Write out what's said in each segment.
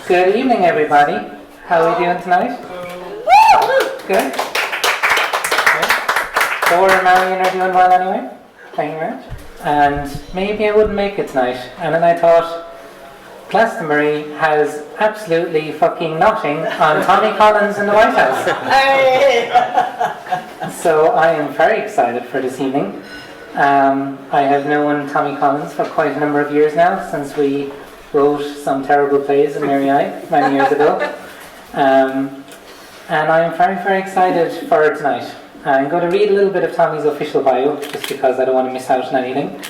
Good evening, everybody. How are we doing tonight? Good? Good. Laura and Marion are doing well anyway. Thank you very much. And maybe I wouldn't make it tonight. And then I thought, Glastonbury has absolutely fucking nothing on Tommy Collins in the White House. So I am very excited for this evening. I have known Tommy Collins for quite a number of years now, since we wrote some terrible plays in Mary I many years ago. And I am very, very excited for tonight. I'm going to read a little bit of Tommy's official bio, just because I don't want to miss out on anything.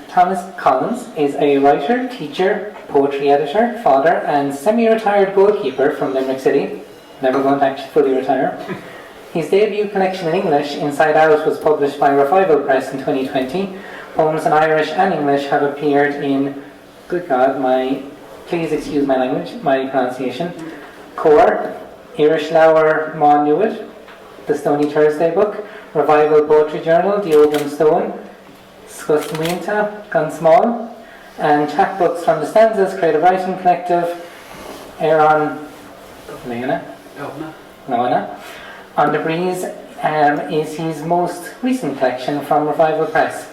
Thomas Collins is a writer, teacher, poetry editor, father, and semi-retired goalkeeper from Limerick City. Never going to actually fully retire. His debut collection in English, Inside Out, was published by Revival Press in 2020. Poems in Irish and English have appeared in, good God, please excuse my language, my pronunciation, Cor, Irish Lower Má Nuad, The Stony Thursday Book, Revival Poetry Journal, The Open Stone, Scusmuinta, Gun Small, and chapbooks from the Stanzas Creative Writing Collective, Aaron Leona. On the Breeze is his most recent collection from Revival Press.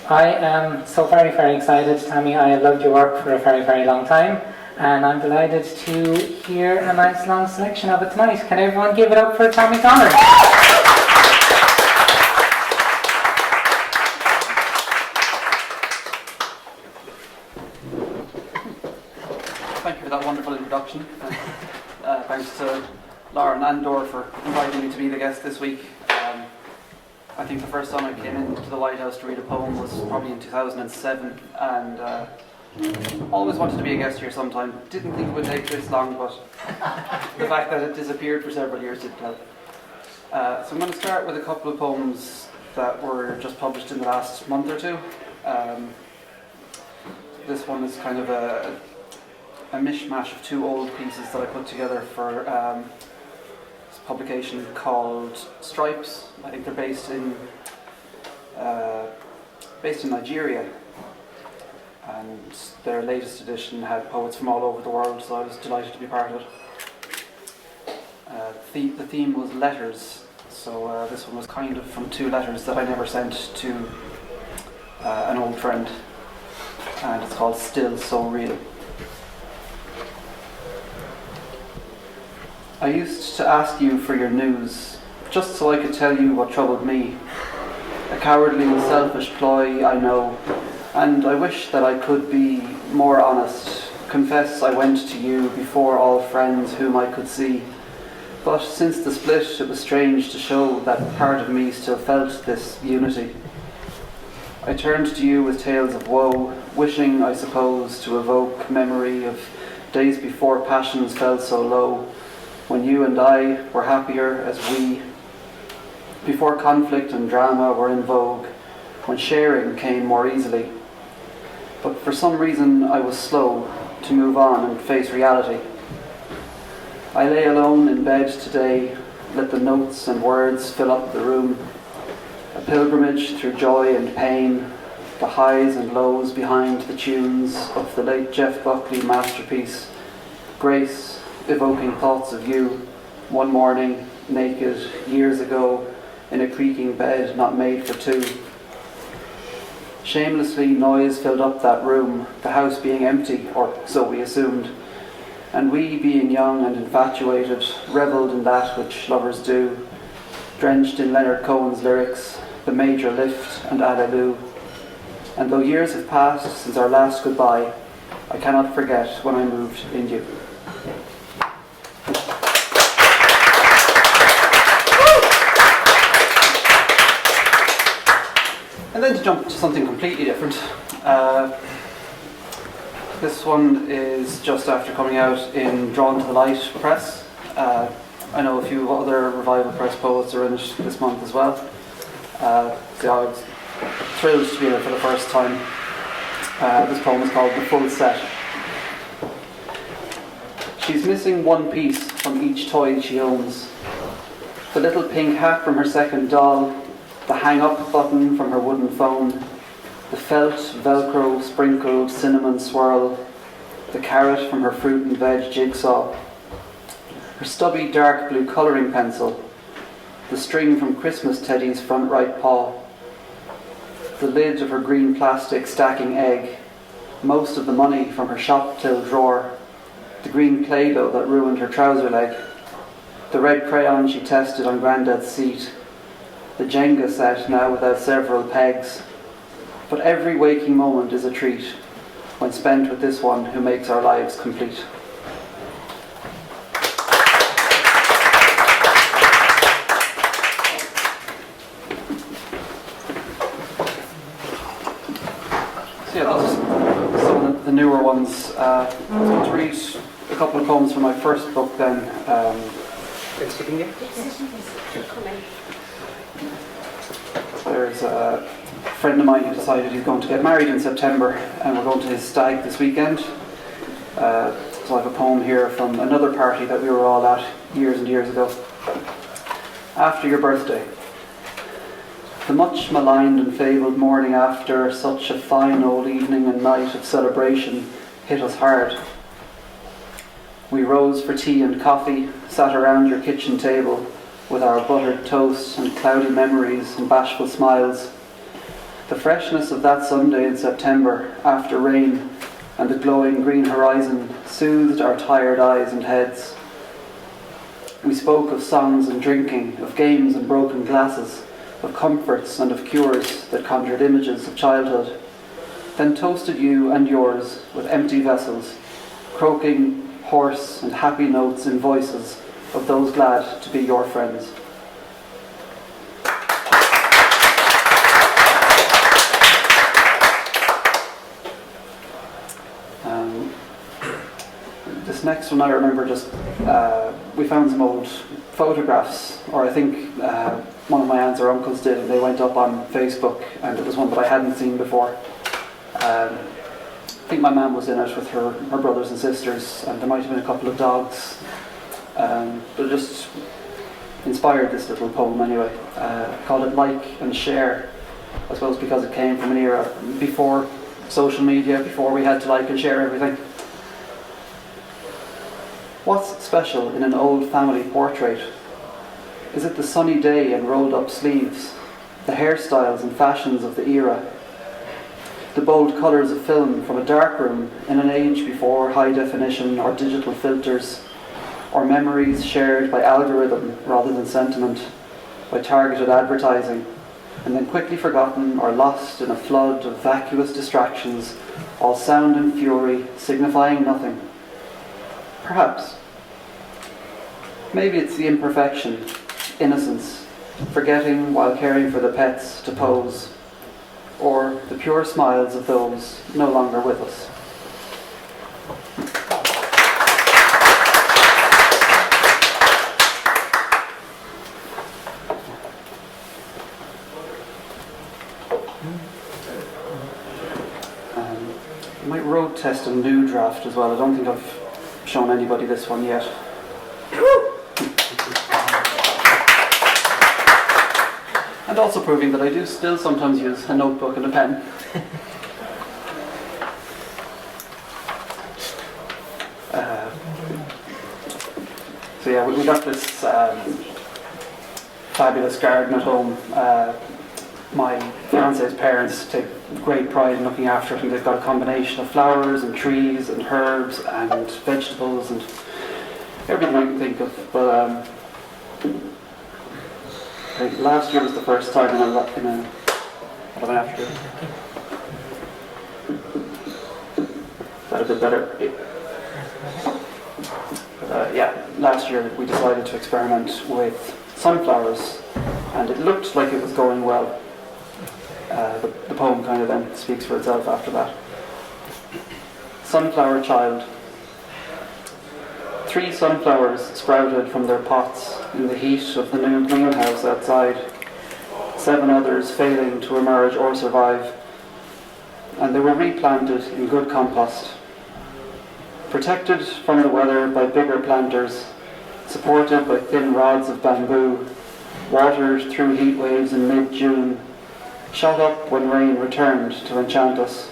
I am so very, very excited, Tommy. I have loved your work for a very, very long time, and I'm delighted to hear a nice long selection of it tonight. Can everyone give it up for Tommy Collins? Thank you for that wonderful introduction. Thanks to Laura and Andor for inviting me to be the guest this week. I think the first time I came into the White House to read a poem was probably in 2007, and always wanted to be a guest here sometime. Didn't think it would take this long, but the fact that it disappeared for several years didn't help. So I'm going to start with a couple of poems that were just published in the last month or two. This one is kind of a mishmash of two old pieces that I put together for this publication called Stripes. I think they're based in Nigeria, and their latest edition had poets from all over the world, so I was delighted to be part of it. The theme was letters, so this one was kind of from two letters that I never sent to an old friend, and it's called Still So Real. I used to ask you for your news, just so I could tell you what troubled me. A cowardly and selfish ploy, I know, and I wish that I could be more honest. Confess I went to you before all friends whom I could see. But since the split, it was strange to show that part of me still felt this unity. I turned to you with tales of woe, wishing, I suppose, to evoke memory of days before passions fell so low, when you and I were happier as we, before conflict and drama were in vogue, when sharing came more easily. But for some reason I was slow to move on and face reality. I lay alone in bed today, let the notes and words fill up the room, a pilgrimage through joy and pain, the highs and lows behind the tunes of the late Jeff Buckley masterpiece, Grace, evoking thoughts of you, one morning, naked, years ago, in a creaking bed not made for two. Shamelessly, noise filled up that room, the house being empty, or so we assumed, and we, being young and infatuated, revelled in that which lovers do, drenched in Leonard Cohen's lyrics, the major lift and Alleloo. And though years have passed since our last goodbye, I cannot forget when I moved in you. And then to jump to something completely different. This one is just after coming out in Drawn to the Light Press. I know a few other Revival Press poets are in it this month as well. So I was thrilled to be in it for the first time. This poem is called The Full Set. She's missing one piece from each toy she owns. The little pink hat from her second doll, the hang-up button from her wooden phone, the felt, Velcro, sprinkled cinnamon swirl, the carrot from her fruit and veg jigsaw, her stubby dark blue colouring pencil, the string from Christmas Teddy's front right paw, the lid of her green plastic stacking egg, most of the money from her shop till drawer, the green Play-Doh that ruined her trouser leg, the red crayon she tested on Grandad's seat, the Jenga set now without several pegs. But every waking moment is a treat when spent with this one who makes our lives complete. So yeah, those are some of the newer ones. I was going to read a couple of poems from my first book then. There's a friend of mine who decided he's going to get married in September, and we're going to his stag this weekend. So I have a poem here from another party that we were all at years and years ago. After your birthday. The much maligned and fabled morning after such a fine old evening and night of celebration hit us hard. We rose for tea and coffee, sat around your kitchen table with our buttered toast and cloudy memories and bashful smiles. The freshness of that Sunday in September after rain and the glowing green horizon soothed our tired eyes and heads. We spoke of songs and drinking, of games and broken glasses, of comforts and of cures that conjured images of childhood, then toasted you and yours with empty vessels, croaking, hoarse and happy notes in voices of those glad to be your friends. This next one I remember just, we found some old photographs, or I think one of my aunts or uncles did, and they went up on Facebook, and it was one that I hadn't seen before. I think my mum was in it with her brothers and sisters, and there might have been a couple of dogs, but it just inspired this little poem anyway. I called it Like and Share, I suppose because it came from an era before social media, before we had to like and share everything. What's special in an old family portrait? Is it the sunny day and rolled up sleeves, the hairstyles and fashions of the era, the bold colours of film from a dark room in an age before high definition or digital filters, or memories shared by algorithm rather than sentiment, by targeted advertising, and then quickly forgotten or lost in a flood of vacuous distractions, all sound and fury signifying nothing? Perhaps. Maybe it's the imperfection, innocence, forgetting while caring for the pets to pose, or the pure smiles of those no longer with us. I might road test a new draft as well. I don't think I've shown anybody this one yet. And also proving that I do still sometimes use a notebook and a pen. So yeah, we got this fabulous garden at home. My fiance's parents take great pride in looking after it, and they've got a combination of flowers and trees and herbs and vegetables and everything I can think of. But I think last year was the first time what am I after? Is that a bit better? But, yeah, last year we decided to experiment with sunflowers, and it looked like it was going well. The poem kind of then speaks for itself after that. Sunflower child. 3 sunflowers sprouted from their pots in the heat of the new greenhouse outside, 7 others failing to emerge or survive, and they were replanted in good compost. Protected from the weather by bigger planters, supported by thin rods of bamboo, watered through heat waves in mid-June, shot up when rain returned to enchant us.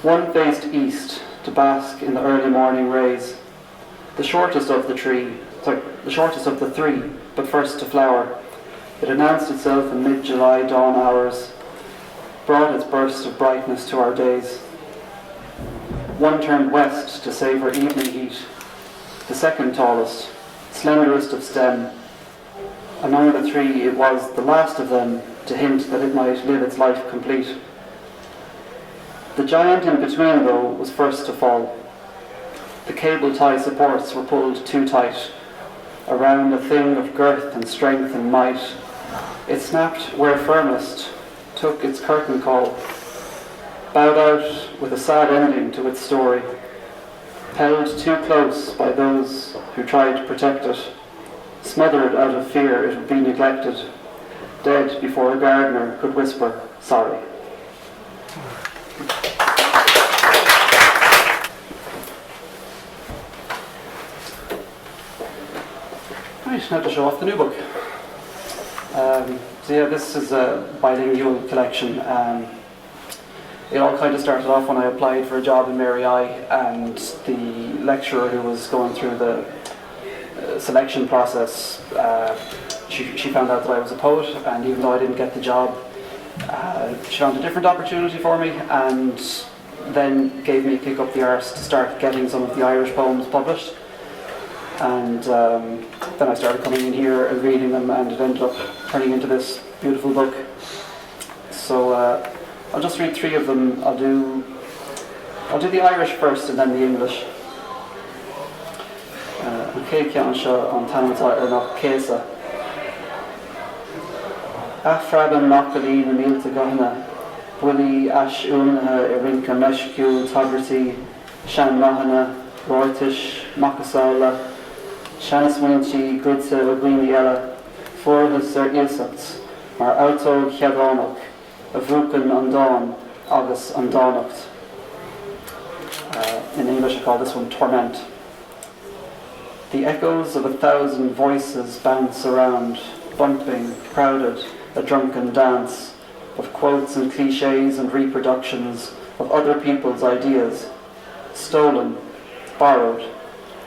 One faced east to bask in the early morning rays. The shortest of the three, but first to flower, it announced itself in mid-July dawn hours, brought its burst of brightness to our days. One turned west to savour evening heat, the second tallest, slenderest of stem. Among the three, it was the last of them to hint that it might live its life complete. The giant in between, though, was first to fall. The cable tie supports were pulled too tight around a thing of girth and strength and might. It snapped where firmest, took its curtain call, bowed out with a sad ending to its story, held too close by those who tried to protect it, smothered out of fear it would be neglected, dead before a gardener could whisper, sorry. Right, now to show off the new book. This is a bilingual collection. It all kind of started off when I applied for a job in Mary I, and the lecturer who was going through the selection process, she found out that I was a poet, and even though I didn't get the job, she found a different opportunity for me, and then gave me a kick up the arse to start getting some of the Irish poems published. And then I started coming in here and reading them, and it ended up turning into this beautiful book. So I'll just read three of them. I'll do the Irish first and then the English. Okay, Kiansha on Tanamata or not Kesa. Afraban Nocali Namilta Gahana, Willie Ash Unha Irinka Meshku Togrity, Shan Mahana, Roitish, Makasala, Shanis Winchi, Gudsa Ogwini Ella, Forhas er Ilsats, Mar Auto Kiadonok, Avrukan Undawn, August Undawnocht. In English I call this one Torment. The echoes of 1,000 voices bounce around, bumping, crowded, a drunken dance of quotes and cliches and reproductions of other people's ideas, stolen, borrowed,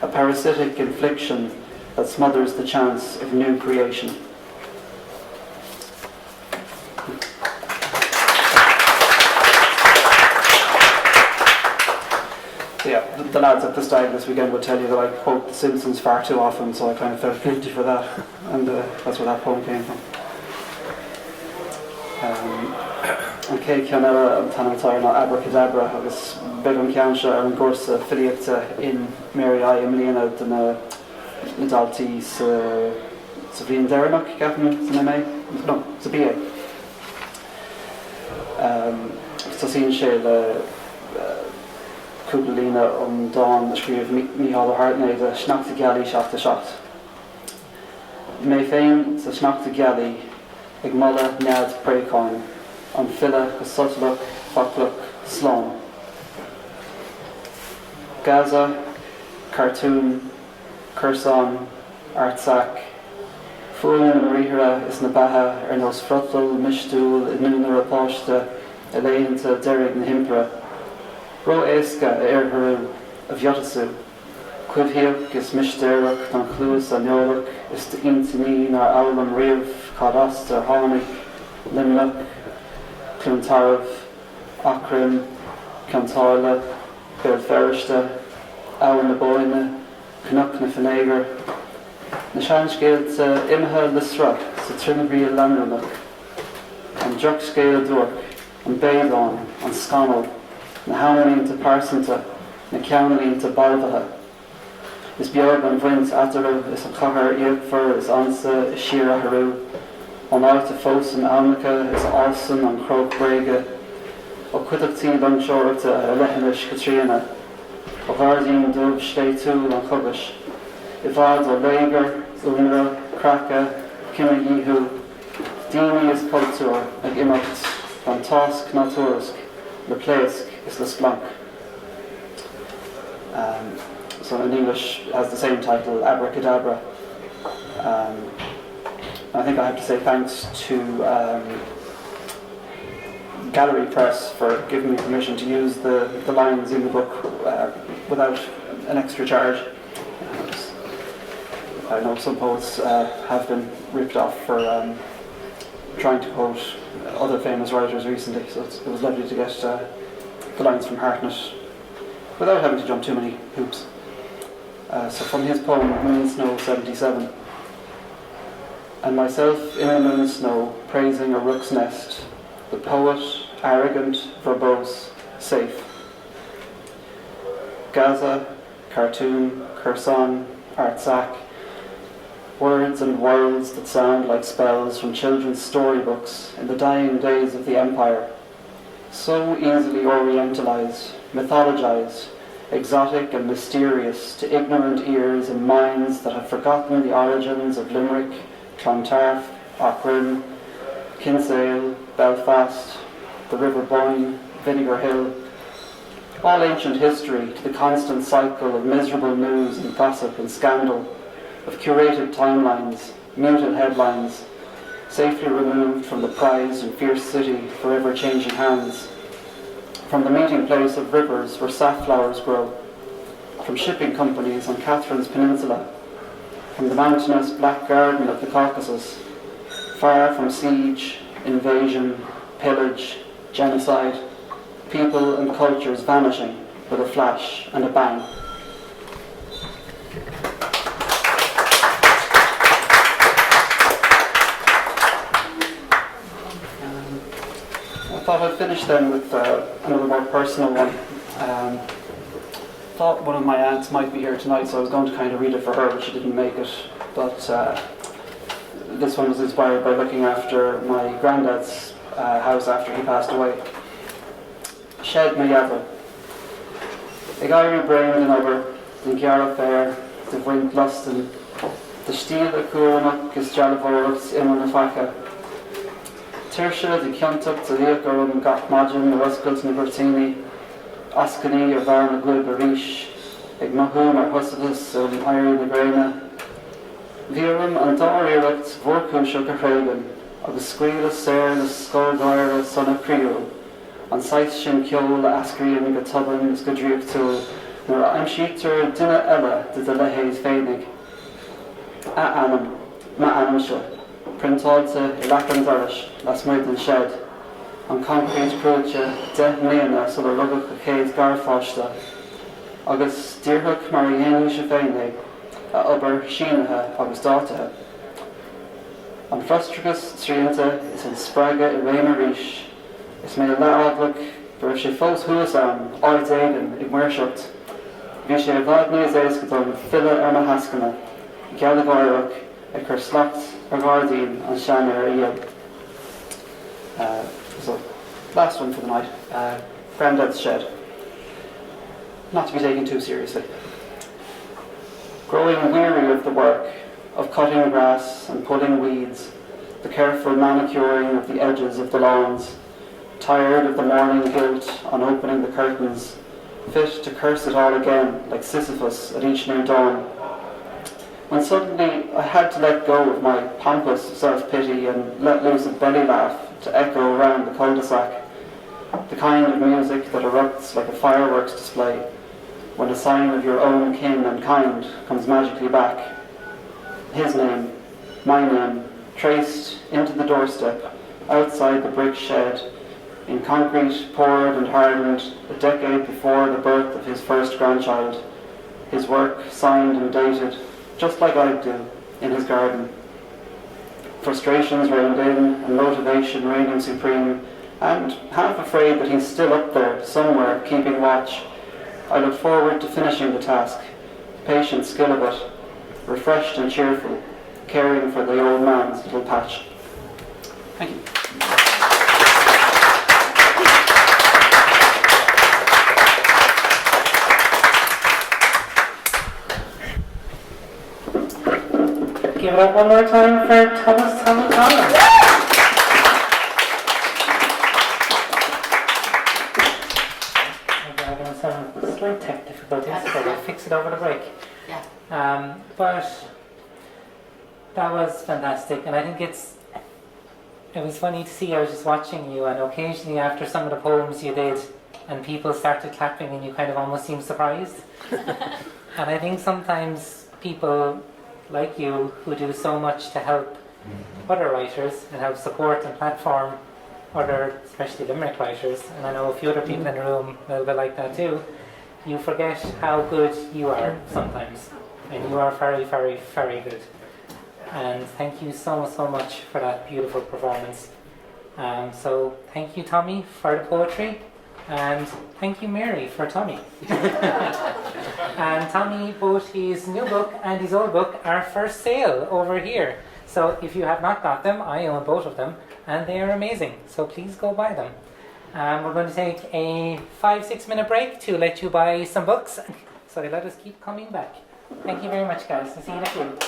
a parasitic infliction that smothers the chance of new creation. The lads at the stag this weekend would tell you that I quote The Simpsons far too often, so I kind of felt guilty for that, and that's where that poem came from. Okay, Cianella Tanamatar na Abracadabra, agus Begum Ciansha and Gorsa Filiacta in Mary I Emiliana Dana Nadalti Savine Deranok, Captain Zaname? No, Zabia. Sasin Shale Kublina Dawn, the Scree of Mihal Hartney, the Schnacht Galley Shaft the Shot. May Fame, the Schnacht Galley, Igmala Nad Precon, on Filla, Sutluk, Fuckluk, Sloan. Gaza, Khartoum, Kherson, Artsakh, Fulin Marihra, Isnabaha, Ernos Fruttal, Mishtul, Inuna Raposhta, Elaynta, Derek Nahimpra, Ro Eska, Erharu, of Yotasu, Quivhiuk, is Mishteruk, Don Cluas, Anyoruk, is the Intini, Nar Aulam Riv, Kadasta, Honik, Limluk, Cluntarav, Akrim, Cantarla, Berferishta, Awan na Boina, Canuck na Finager, Nashanskeld Imha Lisra, Satrinabri Lanrunuk, and Drukscale Durk, and Baydon, and Sconnell, na Hamlin to Parsonta, na Cownlin to Balvaha. Is Björg and Vince Ataru, is a Kahar Iagfur, is Ansa, is Shira Haru, on Arta Fos and Almaca, is Alson, and Croak Brega, o Quidakti Longshorta, Lehenish Katrina, o Vardine Dub Shteitul, and Kubish, Ivad o Lager, Unra, Kraka, Kimayihu, Dini is Kultur, ag Imacht, van Tosk, Natursk, Lepleisk, is Lesblanc. So in English it has the same title, Abracadabra. I think I have to say thanks to Gallery Press for giving me permission to use the lines in the book without an extra charge. I know some poets have been ripped off for trying to quote other famous writers recently, so it was lovely to get the lines from Hartnett without having to jump too many hoops. So from his poem Moon Snow 77. And myself in the moon snow, praising a rook's nest, the poet, arrogant, verbose, safe. Gaza, Khartoum, Kherson, Artsakh, words and worlds that sound like spells from children's storybooks in the dying days of the empire. So easily orientalized, mythologized, exotic and mysterious to ignorant ears and minds that have forgotten the origins of Limerick, Clontarf, Aughrim, Kinsale, Belfast, the River Boyne, Vinegar Hill, all ancient history to the constant cycle of miserable news and gossip and scandal, of curated timelines, muted headlines, safely removed from the prized and fierce city forever changing hands, from the meeting place of rivers where safflowers grow, from shipping companies on Catherine's Peninsula, from the mountainous black garden of the Caucasus, far from siege, invasion, pillage, genocide, people and cultures vanishing with a flash and a bang. I thought I'd finish then with another more personal one. Thought one of my aunts might be here tonight, so I was going to kind of read it for her, but she didn't make it. But this one was inspired by looking after my granddad's house after he passed away. Shed Mayava. A guy brain and over, the Gyara Fair, the Wink Luston, the Stil a Kuranuk is Jalavorus in Nafaka. Tirsha, the Kyantuk, the Leokarum, Gakmajin, the Ruskuls Nibertini, Askani, or Varna Gul Barish, Igmahum, or Hussitus, or the Iron the Graina. Virum, Antar Erect, Vorku Shukahagan, or the Squeal, Ser, the Skolgar, Son of Creole. On Scythe Shin Kiol, Askrian, Gatuban, Skudriak Tool, nor I'm Sheeter, Dinna Ella, did the Lehes Feinig. A Anam, Ma Anamshire, Printalta, Ilakan Darish, Las Merdan Shed. On concrete cruilture, De Neana, so the Ruguk Cays Garfoshta. August Deerhook, Mariani Shafene, a Uber Sheenaha, August Daughter. On Frustricus, Srienta, is in Spraga, Irena Rish. Is made a outlook, for if she falls Huasam, Oid Agan, Igmershokt. Vishe Vadne Zeskedon, Filla Erma Haskana, Gallagorok, a Kerslacht, Agardine, and Shanner Ian. So, last one for the night. Grandad's Shed. Not to be taken too seriously. Growing weary of the work, of cutting grass and pulling weeds, the careful manicuring of the edges of the lawns, tired of the morning guilt on opening the curtains, fit to curse it all again, like Sisyphus at each new dawn. When suddenly I had to let go of my pompous self-pity and let loose a belly laugh to echo around the cul-de-sac, the kind of music that erupts like a fireworks display when a sign of your own kin and kind comes magically back. His name, my name, traced into the doorstep, outside the brick shed, in concrete poured and hardened a decade before the birth of his first grandchild. His work signed and dated, just like I'd do, in his garden. Frustrations reigned in, and motivation reigning supreme, and half afraid that he's still up there, somewhere, keeping watch. I look forward to finishing the task, patient skill of it, refreshed and cheerful, caring for the old man's little patch. Thank you. Give it up one more time for Thomas Collins. We're having some slight tech difficulties, so we'll fix it over the break. But that was fantastic, and I think it's It was funny to see, I was just watching you, and occasionally after some of the poems you did, and people started clapping and you kind of almost seemed surprised. And I think sometimes people like you who do so much to help other writers and help support and platform other, especially Limerick writers, and I know a few other people in the room a little bit like that too, you forget how good you are sometimes. And you are very, very, very good. And thank you so much for that beautiful performance. So thank you, Tommy, for the poetry. And thank you, Mary, for Tommy. And Tommy, both his new book and his old book are for sale over here. So if you have not got them, I own both of them, and they are amazing. So please go buy them. We're going to take a 5-6 minute break to let you buy some books. So let us keep coming back. Thank you very much, guys. I'll see you next week.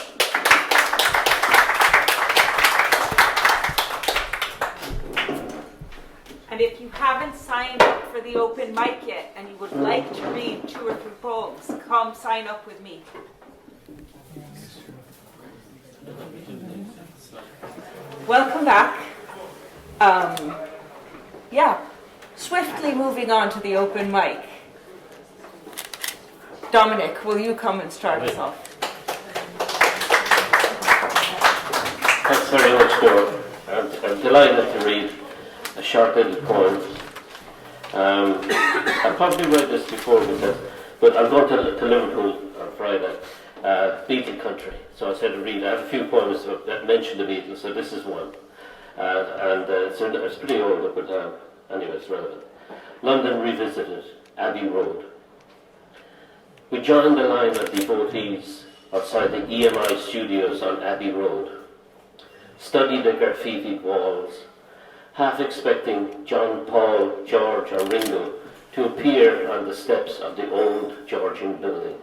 And if you haven't signed up for the open mic yet and you would like to read 2 or 3 poems, come sign up with me. Welcome back. Swiftly moving on to the open mic. Dominic, will you come and start us off? Thanks very much, Dora. I'm delighted to read a short little poem. I probably read this before, but I'm going to Liverpool on Friday, Beatle country. So I said to read. I have a few poems that mention the Beatles, so this is one. It's pretty old, but anyway, it's relevant. London Revisited, Abbey Road. We joined the line of devotees outside the EMI studios on Abbey Road. Studied the graffitied walls, half expecting John, Paul, George or Ringo to appear on the steps of the old Georgian building.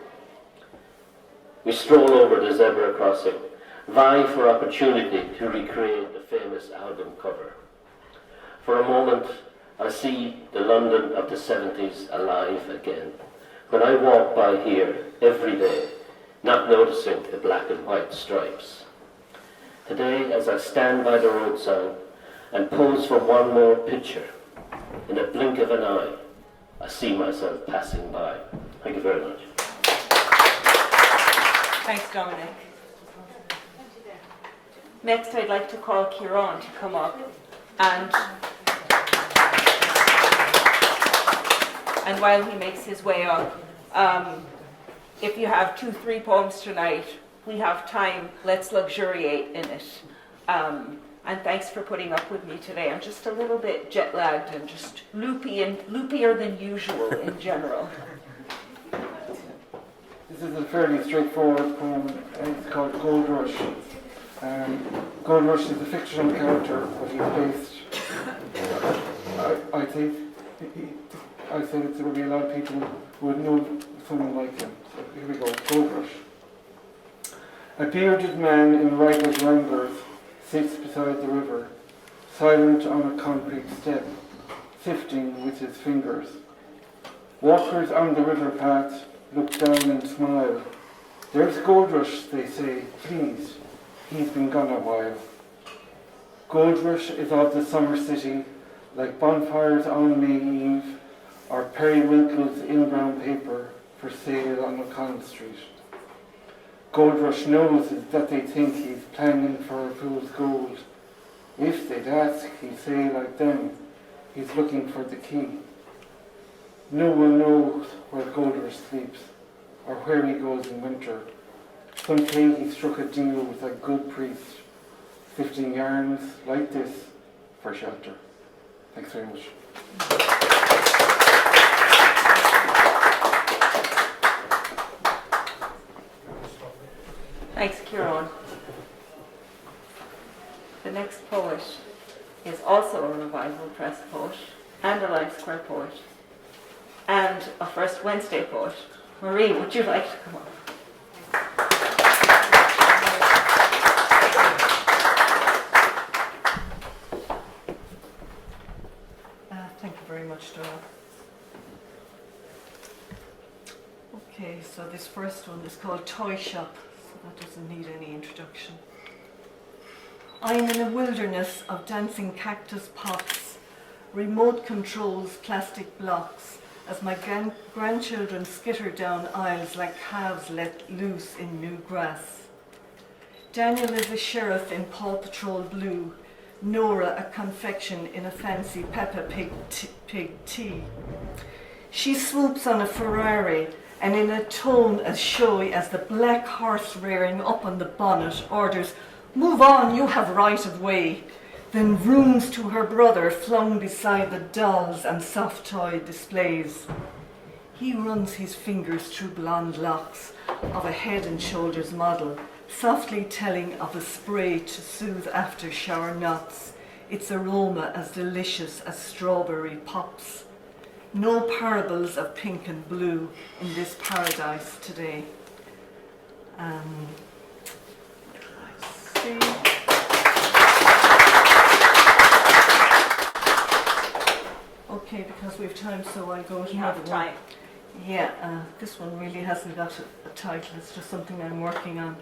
We stroll over the zebra crossing, vie for opportunity to recreate the famous album cover. For a moment, I see the London of the 70s alive again. When I walk by here every day, not noticing the black and white stripes. Today, as I stand by the roadside and pose for one more picture, in a blink of an eye, I see myself passing by. Thank you very much. Thanks, Dominic. Next, I'd like to call Kieran to come up and while he makes his way up, if you have 2-3 poems tonight, we have time, let's luxuriate in it. And thanks for putting up with me today. I'm just a little bit jet lagged and just loopier than usual in general. This is a fairly straightforward poem. It's called Gold Rush. Gold Rush is a fictional character, but he's based. I think there will be a lot of people who would know someone like him. So here we go. Gold Rush. A bearded man in ragged wranglers sits beside the river, silent on a concrete step, sifting with his fingers. Walkers on the river path look down and smile. There's Gold Rush, they say, please. He's been gone a while. Gold Rush is of the summer city, like bonfires on May Eve, or periwinkles in brown paper for sale on O'Connell Street. Gold Rush knows that they think he's planning for a fool's gold. If they'd ask, he'd say like them, he's looking for the key. No one knows where Gold Rush sleeps, or where he goes in winter. Some say he struck a deal with a good priest, 15 yarns like this for shelter. Thanks very much. Thanks, Kieran. The next poet is also a Revival Press poet and a Life Square poet and a First Wednesday poet. Marie, would you like to come up? Thank you very much, Dora. Okay, so this first one is called Toy Shop, so that doesn't need any introduction. I'm in a wilderness of dancing cactus pots, remote controls plastic blocks, as my grandchildren skitter down aisles like calves let loose in new grass. Daniel is a sheriff in Paw Patrol blue, Nora a confection in a fancy Peppa Pig tea. She swoops on a Ferrari, and in a tone as showy as the black horse rearing up on the bonnet orders, "Move on, you have right of way," then rooms to her brother flung beside the dolls and soft toy displays. He runs his fingers through blonde locks of a Head and Shoulders model, softly telling of a spray to soothe after shower knots, its aroma as delicious as strawberry pops. No parables of pink and blue in this paradise today. Let's see. Okay, because we have time, so I'll go to another one. Time. Yeah, this one really hasn't got a title, it's just something I'm working on.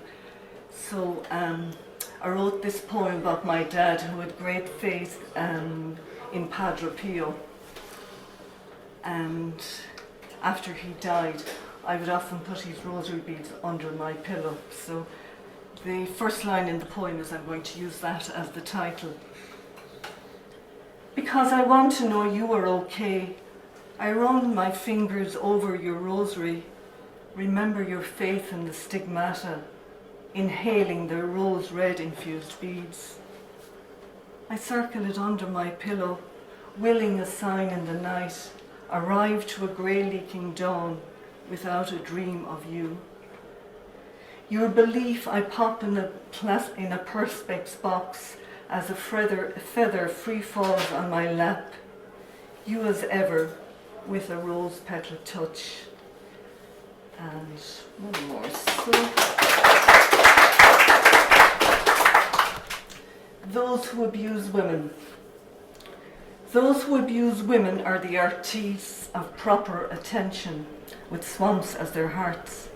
So I wrote this poem about my dad, who had great faith in Padre Pio. And after he died, I would often put his rosary beads under my pillow. So the first line in the poem is I'm going to use that as the title. Because I want to know you are okay, I run my fingers over your rosary, remember your faith in the stigmata, inhaling the rose-red infused beads. I circle it under my pillow, willing a sign in the night, arrive to a grey-leaking dawn without a dream of you. Your belief I pop in a perspex box as a feather free falls on my lap. You as ever, with a rose petal touch. And one more. Those who abuse women. Those who abuse women are the artistes of proper attention, with swamps as their hearts.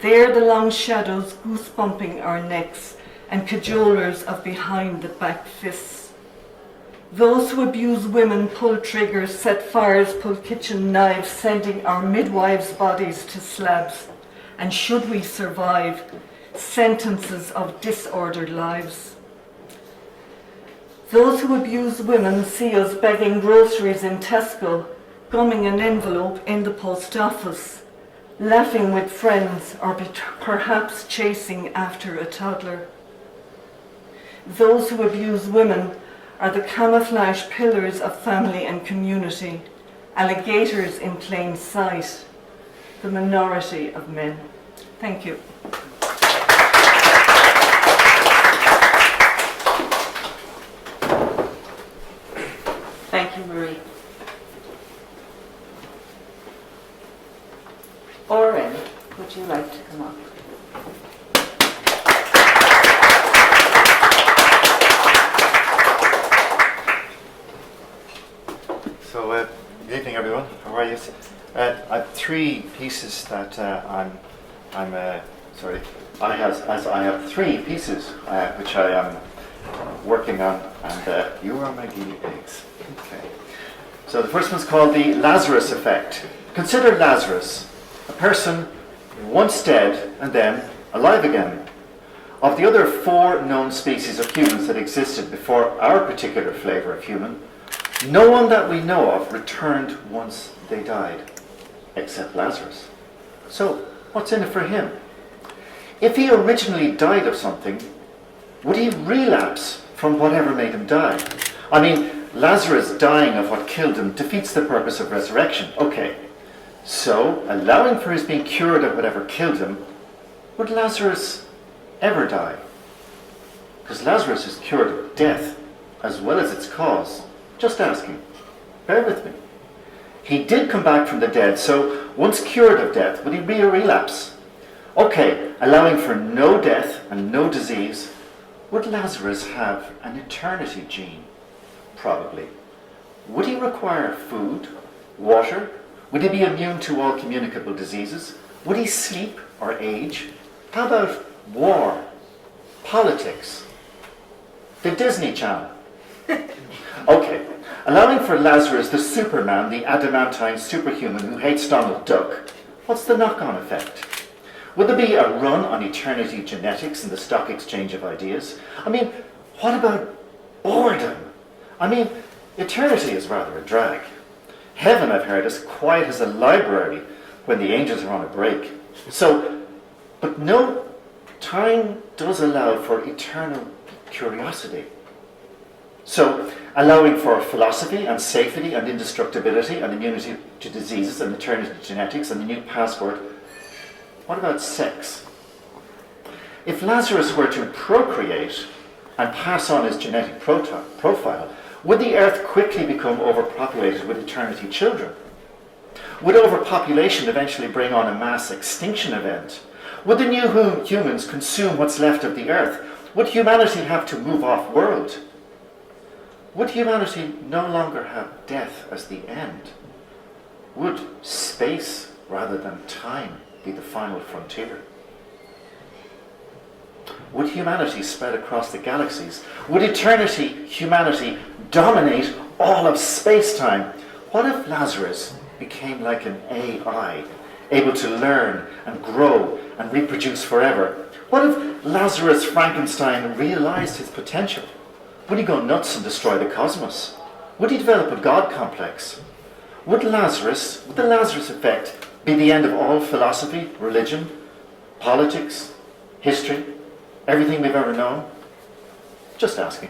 They are the long shadows goosebumping our necks and cajolers of behind the back fists. Those who abuse women pull triggers, set fires, pull kitchen knives, sending our midwives' bodies to slabs. And should we survive, sentences of disordered lives. Those who abuse women see us begging groceries in Tesco, gumming an envelope in the post office, laughing with friends, or perhaps chasing after a toddler. Those who abuse women are the camouflage pillars of family and community, alligators in plain sight, the minority of men. Thank you. Thank you, Marie. Oren, would you like to come up? So, good evening, everyone. How are you? I have three pieces that I have three pieces which I am working on, and you are my guinea pigs. Okay. So the first one's called the Lazarus effect. Consider Lazarus, a person once dead and then alive again. Of the other 4 known species of humans that existed before our particular flavour of human, no one that we know of returned once they died, except Lazarus. So, what's in it for him? If he originally died of something, would he relapse from whatever made him die? I mean, Lazarus dying of what killed him defeats the purpose of resurrection. Okay, so allowing for his being cured of whatever killed him, would Lazarus ever die? Because Lazarus is cured of death as well as its cause. Just asking. Bear with me. He did come back from the dead, so once cured of death, would he be a relapse? Okay, allowing for no death and no disease, would Lazarus have an eternity gene? Probably. Would he require food, water? Would he be immune to all communicable diseases? Would he sleep or age? How about war, politics? The Disney Channel. Okay, allowing for Lazarus the Superman, the adamantine superhuman who hates Donald Duck, what's the knock-on effect? Would there be a run on eternity genetics and the stock exchange of ideas? I mean, what about boredom? I mean, eternity is rather a drag. Heaven, I've heard, is quiet as a library when the angels are on a break. But no, time does allow for eternal curiosity. So, allowing for philosophy and safety and indestructibility and immunity to diseases and eternity genetics and the new password, what about sex? If Lazarus were to procreate and pass on his genetic profile, would the earth quickly become overpopulated with eternity children? Would overpopulation eventually bring on a mass extinction event? Would the new humans consume what's left of the earth? Would humanity have to move off-world? Would humanity no longer have death as the end? Would space rather than time be the final frontier? Would humanity spread across the galaxies? Would humanity dominate all of space-time? What if Lazarus became like an AI, able to learn and grow and reproduce forever? What if Lazarus Frankenstein realized his potential? Would he go nuts and destroy the cosmos? Would he develop a God complex? Would the Lazarus effect be the end of all philosophy, religion, politics, history, everything we've ever known? Just asking.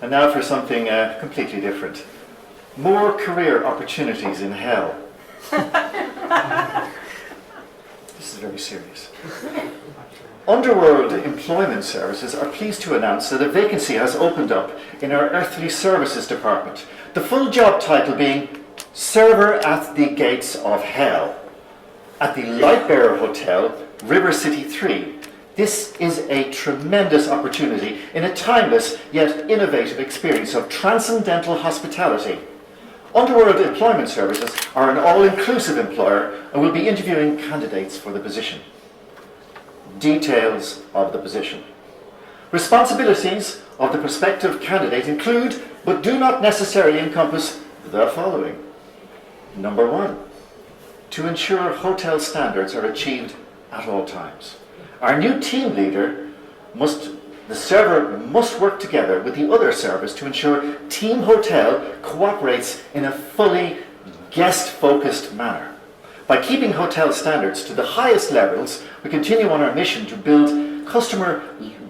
And now for something completely different. More career opportunities in hell. This is very serious. Underworld Employment Services are pleased to announce that a vacancy has opened up in our Earthly Services Department. The full job title being Server at the Gates of Hell at the Lightbearer Hotel, River City 3. This is a tremendous opportunity in a timeless yet innovative experience of transcendental hospitality. Underworld Employment Services are an all-inclusive employer and will be interviewing candidates for the position. Details of the position. Responsibilities of the prospective candidate include, but do not necessarily encompass, the following. Number 1, to ensure hotel standards are achieved at all times. Our new team leader the server must work together with the other servers to ensure Team Hotel cooperates in a fully guest-focused manner. By keeping hotel standards to the highest levels, we continue on our mission to build customer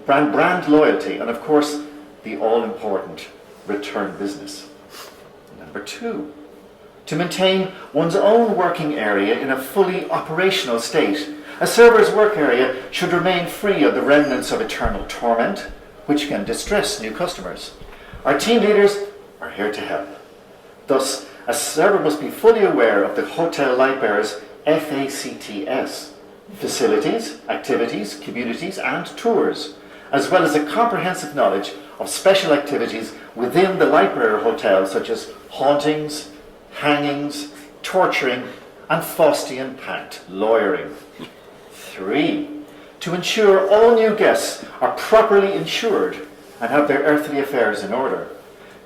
brand loyalty and, of course, the all-important return business. Number 2, to maintain one's own working area in a fully operational state. A server's work area should remain free of the remnants of eternal torment, which can distress new customers. Our team leaders are here to help. Thus, a server must be fully aware of the Hotel Lightbearer's FACTS, facilities, activities, communities, and tours, as well as a comprehensive knowledge of special activities within the Lightbearer Hotel, such as hauntings, hangings, torturing, and Faustian-packed lawyering. 3, to ensure all new guests are properly insured and have their earthly affairs in order.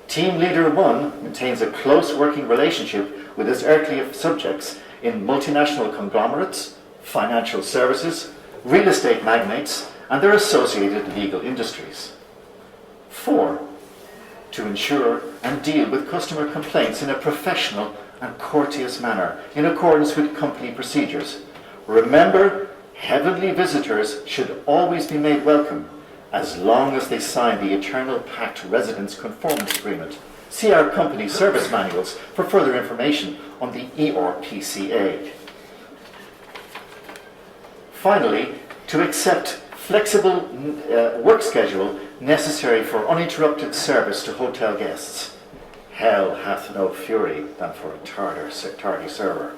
Team Leader 1 maintains a close working relationship with his earthly subjects in multinational conglomerates, financial services, real estate magnates, and their associated legal industries. 4, to ensure and deal with customer complaints in a professional and courteous manner in accordance with company procedures. Remember, heavenly visitors should always be made welcome as long as they sign the Eternal Pact Residence Conformance Agreement. See our company service manuals for further information on the ERPCA. Finally, to accept flexible work schedule necessary for uninterrupted service to hotel guests. Hell hath no fury than for a tardy server.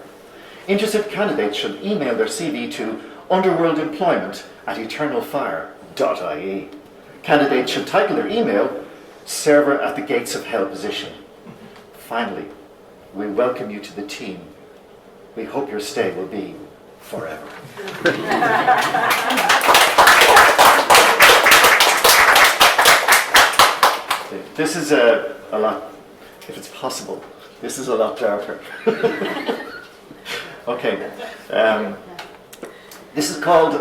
Interested candidates should email their CV to underworldemployment@eternalfire.ie. Candidates should title their email Server at the Gates of Hell position. Finally, we welcome you to the team we hope your stay will be forever. This is a lot, if it's possible, this is a lot darker. Okay. This is called,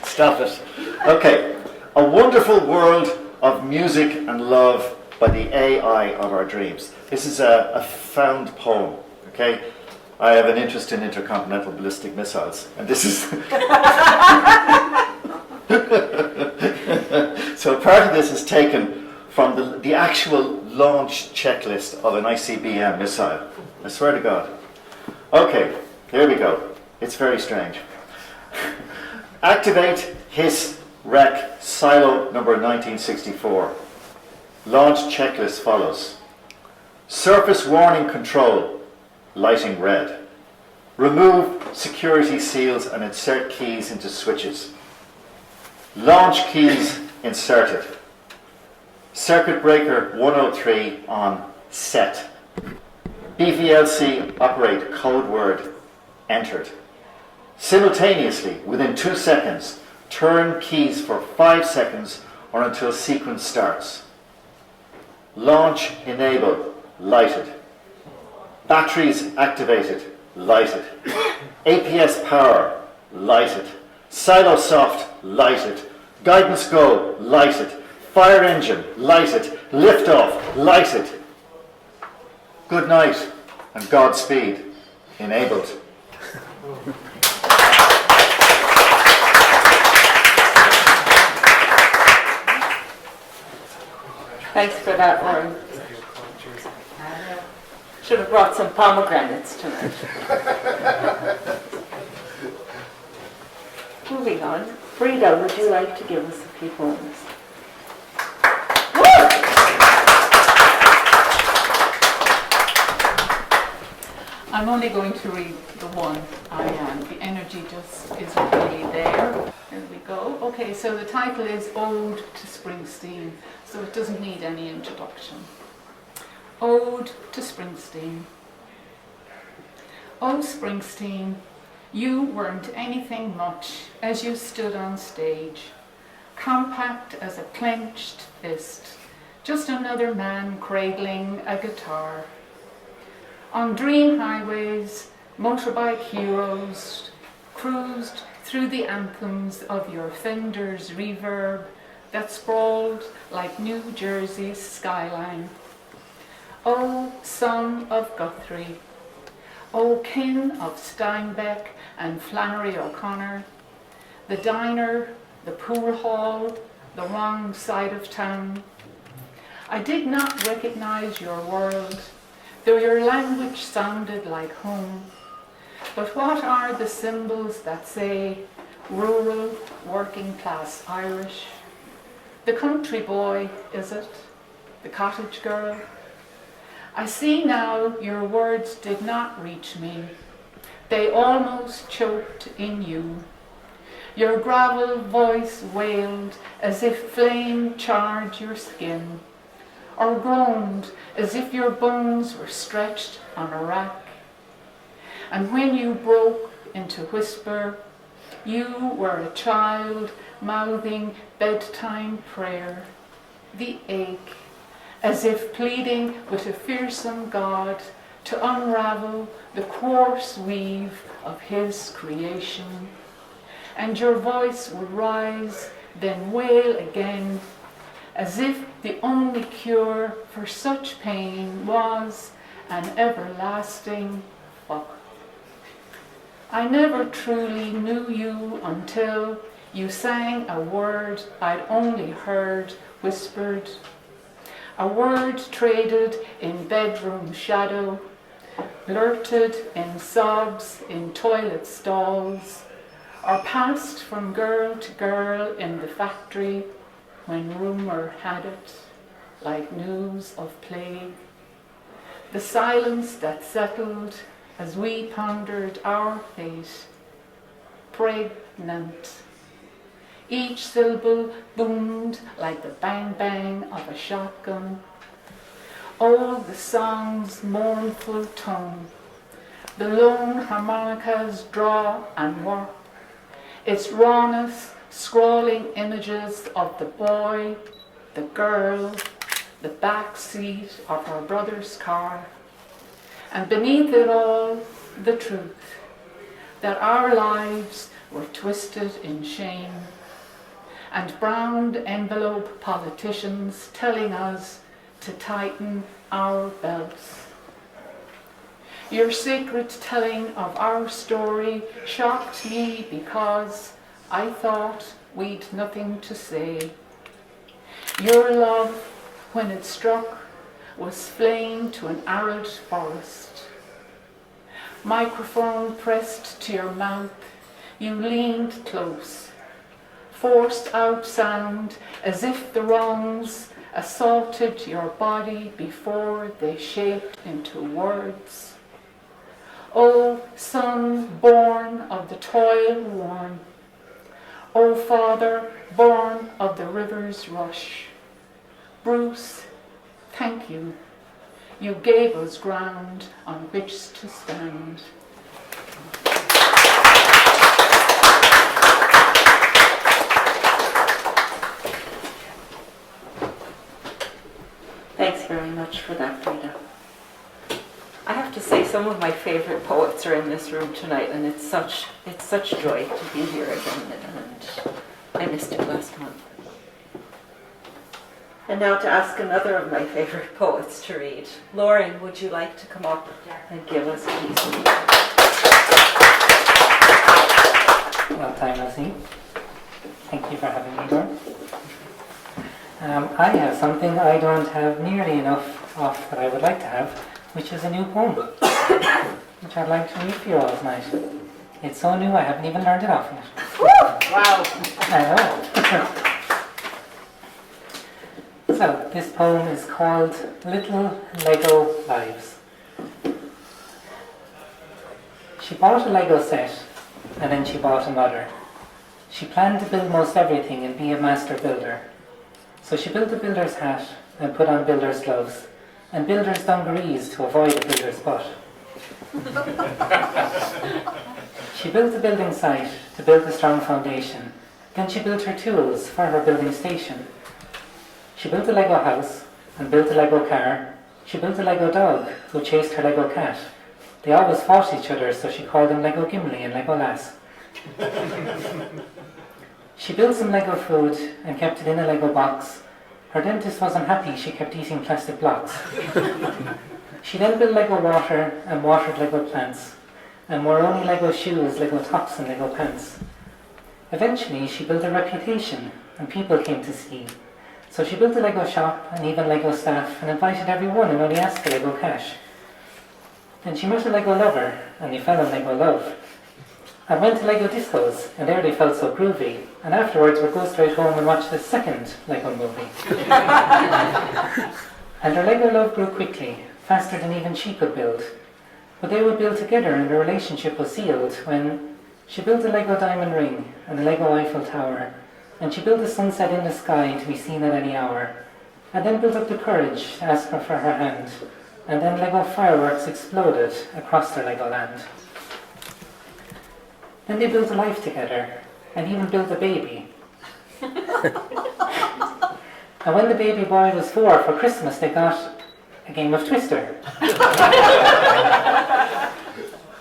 Stop it. Okay. A Wonderful World of Music and Love by the AI of Our Dreams. This is a found poem, okay? I have an interest in intercontinental ballistic missiles, and this is... So part of this is taken from the actual launch checklist of an ICBM missile. I swear to God. Okay, here we go. It's very strange. Activate, hiss, rec, silo number 1964. Launch checklist follows. Surface warning control, lighting red. Remove security seals and insert keys into switches. Launch keys inserted. Circuit breaker 103 on set. BVLC operate code word entered. Simultaneously, within 2 seconds, turn keys for 5 seconds or until sequence starts. Launch enable lighted. Batteries activated lighted. APS power lighted. Silo soft lighted. Guidance go lighted. Fire engine lighted. Lift off lighted. Good night and Godspeed enabled. Thanks for that, Warren. Should have brought some pomegranates tonight. Moving on. Frida, would you like to give us a few poems? I'm only going to read the one. The energy just isn't really there. Here we go. Okay, so the title is Ode to Springsteen, so it doesn't need any introduction. Ode to Springsteen. Oh, Springsteen, you weren't anything much as you stood on stage, compact as a clenched fist, just another man cradling a guitar. On dream highways, motorbike heroes cruised through the anthems of your Fender's reverb that sprawled like New Jersey's skyline. O son of Guthrie, O kin of Steinbeck and Flannery O'Connor, the diner, the pool hall, the wrong side of town. I did not recognize your world, though your language sounded like home. But what are the symbols that say rural, working class Irish? The country boy, is it? The cottage girl? I see now your words did not reach me. They almost choked in you. Your gravel voice wailed as if flame charred your skin, or groaned as if your bones were stretched on a rack. And when you broke into whisper, you were a child mouthing bedtime prayer, the ache, as if pleading with a fearsome God to unravel the coarse weave of his creation. And your voice would rise, then wail again, as if the only cure for such pain was an everlasting fuck. I never truly knew you until you sang a word I'd only heard whispered, a word traded in bedroom shadow, blurted in sobs in toilet stalls, or passed from girl to girl in the factory when rumour had it, like news of plague. The silence that settled as we pondered our fate, pregnant. Each syllable boomed like the bang-bang of a shotgun. Oh, the song's mournful tone, the lone harmonicas draw and work, its rawness scrawling images of the boy, the girl, the back seat of her brother's car, and beneath it all, the truth that our lives were twisted in shame, and brown envelope politicians telling us to tighten our belts. Your sacred telling of our story shocked me because I thought we'd nothing to say. Your love, when it struck, was flame to an arid forest. Microphone pressed to your mouth, you leaned close, forced out sound as if the wrongs assaulted your body before they shaped into words. O son born of the toil worn, O father born of the river's rush, Bruce, thank you. You gave us ground on which to stand. Thanks very much for that, Frida. I have to say some of my favourite poets are in this room tonight, and it's such joy to be here again, and I missed it last month. And now to ask another of my favourite poets to read. Lauren, would you like to come up and give us a piece? Well, time no see. Thank you for having me, Lauren. I have something I don't have nearly enough of that I would like to have, which is a new poem, which I'd like to read for you all tonight. It's so new I haven't even learned it off yet. Wow! I know. So, this poem is called Little Lego Lives. She bought a Lego set, and then she bought another. She planned to build most everything and be a master builder. So she built a builder's hat and put on builder's gloves, and builder's dungarees to avoid a builder's butt. She built a building site to build a strong foundation. Then she built her tools for her building station. She built a Lego house and built a Lego car. She built a Lego dog who chased her Lego cat. They always fought each other, so she called them Lego Gimli and Lego Lass. She built some Lego food and kept it in a Lego box. Her dentist wasn't happy, she kept eating plastic blocks. She then built Lego water and watered Lego plants, and wore only Lego shoes, Lego tops and Lego pants. Eventually she built a reputation and people came to see. So she built a Lego shop and even Lego staff and invited everyone and only asked for Lego cash. Then she met a Lego lover and they fell in Lego love. And went to Lego discos and there they felt so groovy. And afterwards would go straight home and watch the second Lego movie. And their Lego love grew quickly, faster than even she could build. But they would build together and their relationship was sealed when she built a Lego diamond ring and a Lego Eiffel Tower. And she built a sunset in the sky to be seen at any hour. And then built up the courage to ask her for her hand. And then Lego fireworks exploded across their Lego land. Then they built a life together and even built a baby. And when the baby boy was 4 for Christmas, they got a game of Twister.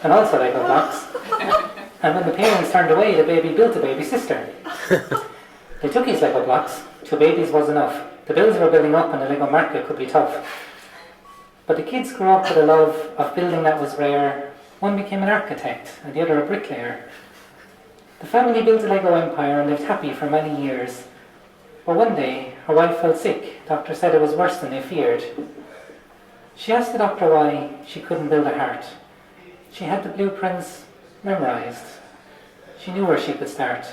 And also Lego blocks. And when the parents turned away, the baby built a baby sister. They took his Lego blocks. 2 babies was enough. The bills were building up and the Lego market could be tough. But the kids grew up with a love of building that was rare. One became an architect and the other a bricklayer. The family built a Lego empire and lived happy for many years. But one day, her wife fell sick. Doctor said it was worse than they feared. She asked the doctor why she couldn't build a heart. She had the blueprints memorized. She knew where she could start.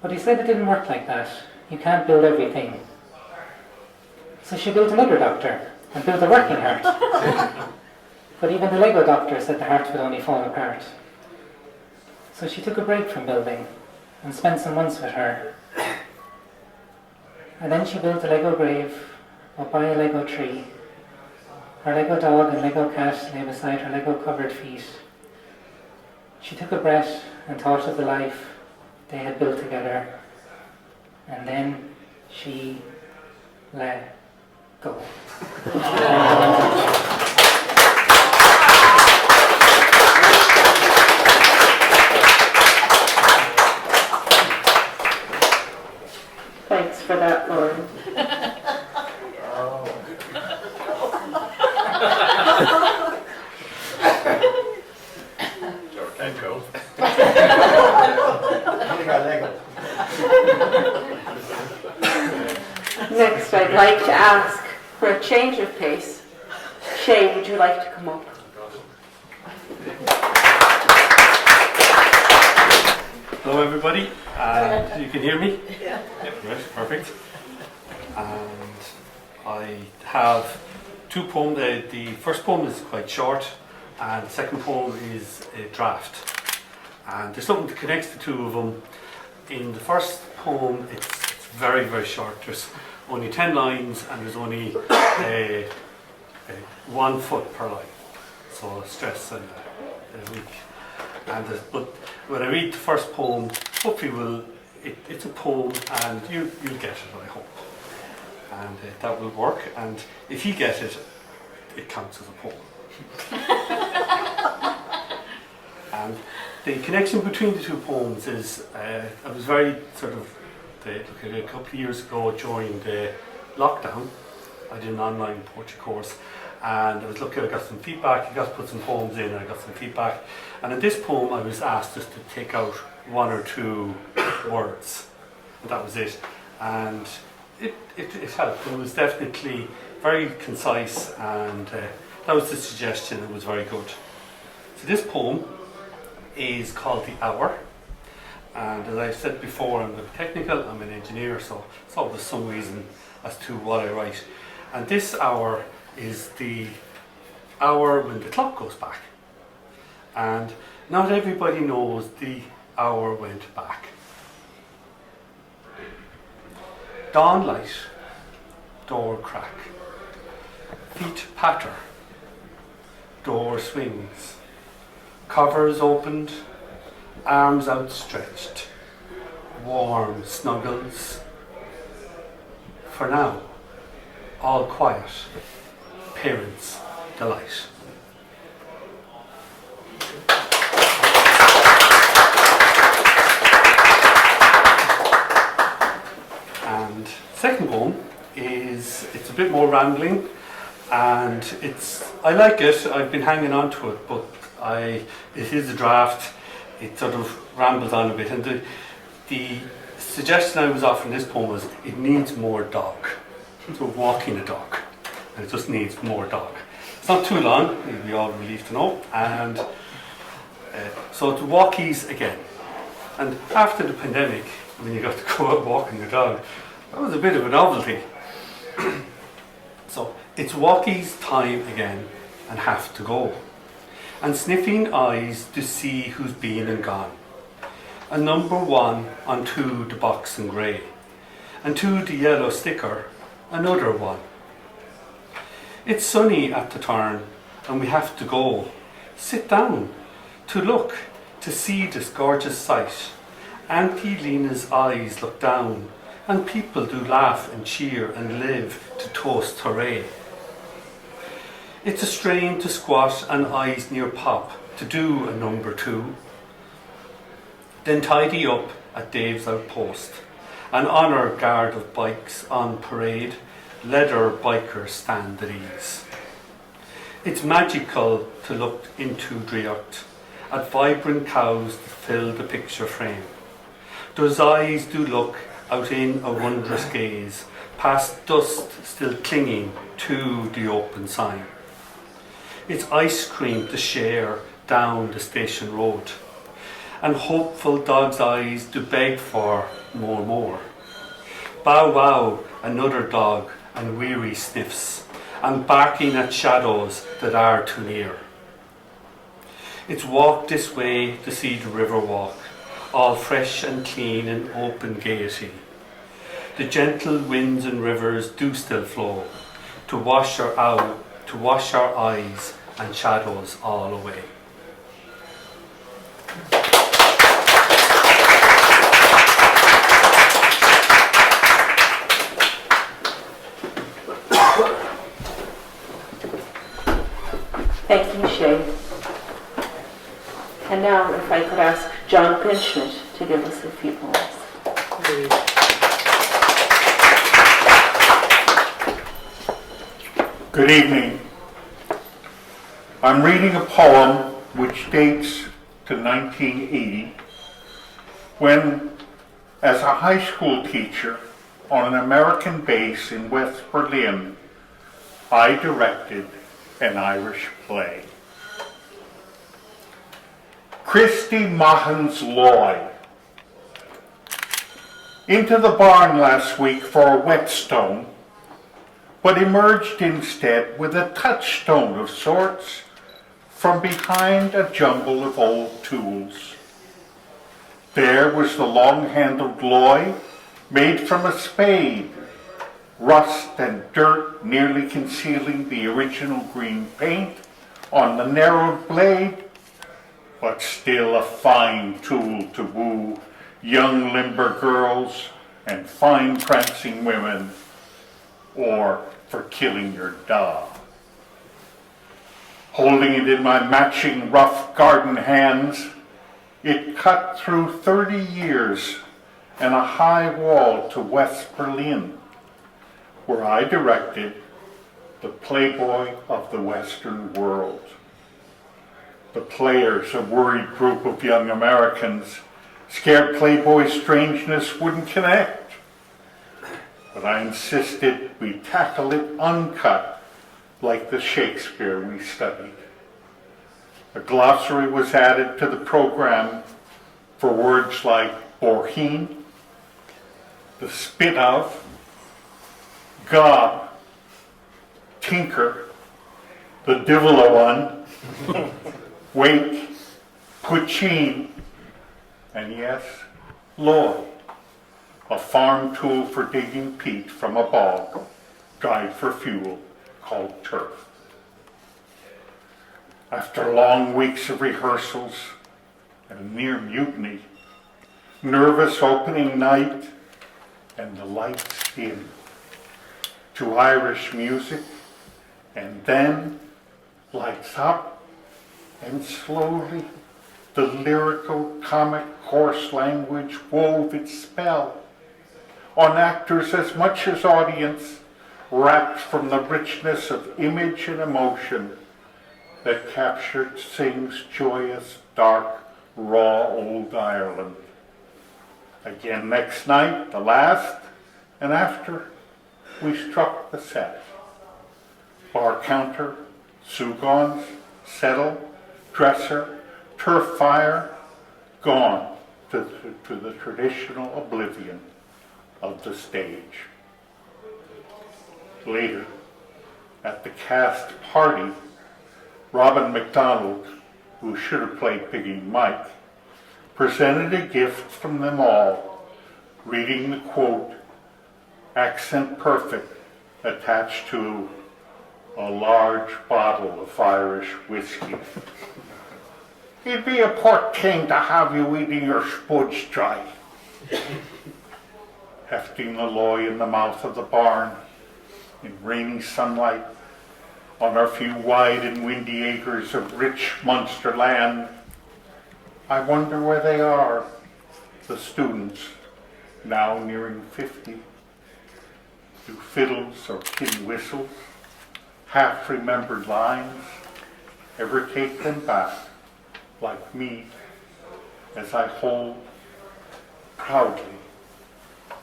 But he said it didn't work like that. You can't build everything. So she built another doctor and built a working heart. But even the Lego doctor said the heart would only fall apart. So she took a break from building and spent some months with her. And then she built a Lego grave up by a Lego tree Her Lego dog and Lego cat lay beside her Lego covered feet. She took a breath and thought of the life they had built together, and then she let go. Thanks for that, Lauren. Can't go. Next, I'd like to ask for a change of pace. Shay, would you like to come up? Hello everybody, you can hear me? Yeah. Right, perfect. And I have two poems. The first poem is quite short and the second poem is a draft. And there's something that connects the two of them. In the first poem it's very, very short. There's only 10 lines and there's only 1 foot per line. So stress and weak. And but when I read the first poem, hopefully it's a poem and you'll get it, I hope. And that will work. And if you get it, it counts as a poem. And the connection between the two poems is, I was very sort of, a couple of years ago during the lockdown, I did an online poetry course. And I was looking, I got some feedback, I got to put some poems in, and I got some feedback. And in this poem I was asked just to take out 1 or 2 words. And that was it. And it helped. It was definitely very concise and that was the suggestion. It was very good. So this poem is called The Hour. And as I've said before, I'm a bit technical, I'm an engineer, so it's always some reason as to what I write. And this hour is the hour when the clock goes back. And not everybody knows the hour went back. Dawn light, door crack, feet patter, door swings, covers opened, arms outstretched, warm snuggles. For now, all quiet, parents' delight. And second poem is, it's a bit more rambling, and I like it, I've been hanging on to it, but it is a draft, it sort of rambles on a bit, and the suggestion I was offering this poem was, it needs more dog. So walking a dog, and it just needs more dog. It's not too long, you'll be all relieved to know, and so it's walkies again. And after the pandemic, when you got to go out walking your dog, that was a bit of a novelty. So it's walkies time again, and have to go. And sniffing eyes to see who's been and gone. And number 1 on 2 the box in grey, and 2 the yellow sticker, another 1. It's sunny at the turn and we have to go. Sit down to look, to see this gorgeous sight. Auntie Lena's eyes look down and people do laugh and cheer and live to toast hooray. It's a strain to squat and eyes near pop to do a number 2. Then tidy up at Dave's outpost. An honour guard of bikes on parade, leather bikers stand at ease. It's magical to look into Driocht, at vibrant cows that fill the picture frame. Those eyes do look out in a wondrous gaze, past dust still clinging to the open sign. It's ice cream to share down the station road, and hopeful dogs' eyes do beg for more. Bow wow, another dog, and weary sniffs, and barking at shadows that are too near. It's walk this way to see the river walk, all fresh and clean and open gaiety. The gentle winds and rivers do still flow, to wash our to wash our eyes and shadows all away. Thank you, Shay. And now, if I could ask John Pinchnet to give us a few poems. Good evening. I'm reading a poem which dates to 1980, when, as a high school teacher on an American base in West Berlin, I directed an Irish play. Christy Mahan's Loy. Into the barn last week for a whetstone, but emerged instead with a touchstone of sorts from behind a jumble of old tools. There was the long-handled loy made from a spade, rust and dirt nearly concealing the original green paint on the narrowed blade, but still a fine tool to woo young limber girls and fine prancing women, or for killing your dog. Holding it in my matching rough garden hands, it cut through 30 years and a high wall to West Berlin, where I directed the Playboy of the Western world. The players, a worried group of young Americans, scared Playboy's strangeness wouldn't connect. But I insisted we tackle it uncut, like the Shakespeare we studied. A glossary was added to the program for words like bourheen, the spit of, gob, tinker, the divil o' one, wake, poachine, and yes, loy, a farm tool for digging peat from a bog, dried for fuel, called turf. After long weeks of rehearsals and a near mutiny, nervous opening night, and the lights dim, to Irish music, and then lights up, and slowly the lyrical, comic, coarse language wove its spell on actors as much as audience, wrapped from the richness of image and emotion that captured Synge's joyous, dark, raw old Ireland. Again next night, the last, and after, we struck the set. Bar counter, sugons, settle, dresser, turf fire, gone to the traditional oblivion of the stage. Later, at the cast party, Robin MacDonald, who should have played Piggy Mike, presented a gift from them all, reading the quote, accent perfect, attached to a large bottle of Irish whiskey. It'd be a poor thing to have you eating your spuds dry. Hefting the loy in the mouth of the barn, in rainy sunlight, on our few wide and windy acres of rich Munster land, I wonder where they are, the students, now nearing 50. Do fiddles or tin whistles, half-remembered lines, ever take them back, like me, as I hold proudly,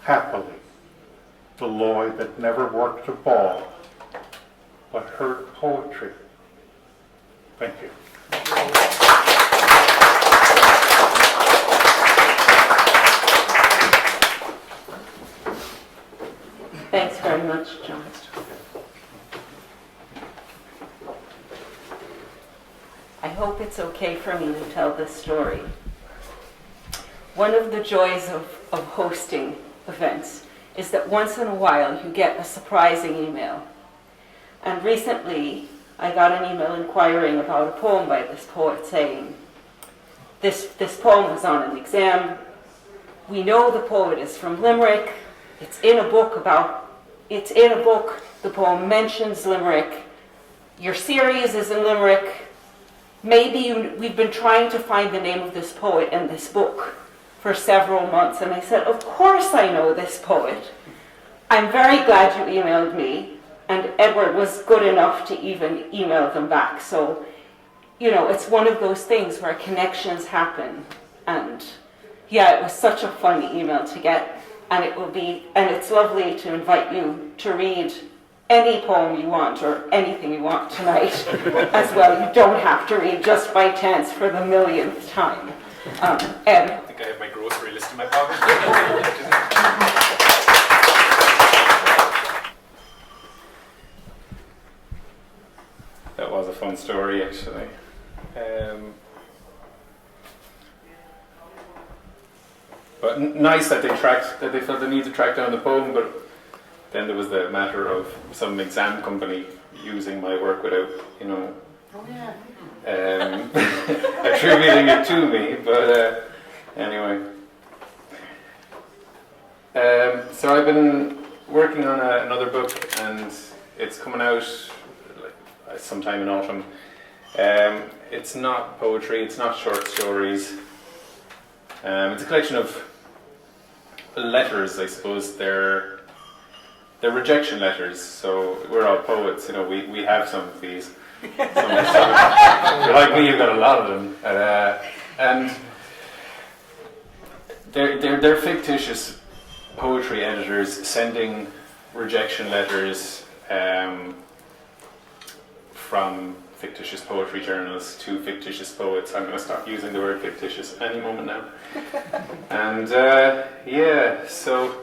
happily, the loy that never worked a ball, but heard poetry. Thank you. Thanks very much, John. I hope it's okay for me to tell this story. One of the joys of hosting events is that once in a while you get a surprising email. And recently, I got an email inquiring about a poem by this poet saying, this poem was on an exam. We know the poet is from Limerick. It's in a book. The poem mentions Limerick. Your series is in Limerick. We've been trying to find the name of this poet in this book for several months. And I said, of course I know this poet. I'm very glad you emailed me. And Edward was good enough to even email them back. So, it's one of those things where connections happen. And yeah, it was such a fun email to get. And it's lovely to invite you to read any poem you want or anything you want tonight as well. You don't have to read just by chance for the millionth time. Ed? I think I have my grocery list in my pocket. That was a fun story, actually. But nice that they felt the need to track down the poem, but then there was the matter of some exam company using my work without, attributing it to me. But anyway. So I've been working on another book, and it's coming out sometime in autumn. It's not poetry, it's not short stories. It's a collection of letters, I suppose. They're rejection letters, so we're all poets, we have some of these. If you're like me, you've got a lot of them. And they're fictitious poetry editors sending rejection letters from fictitious poetry journals to fictitious poets. I'm going to stop using the word fictitious any moment now. And so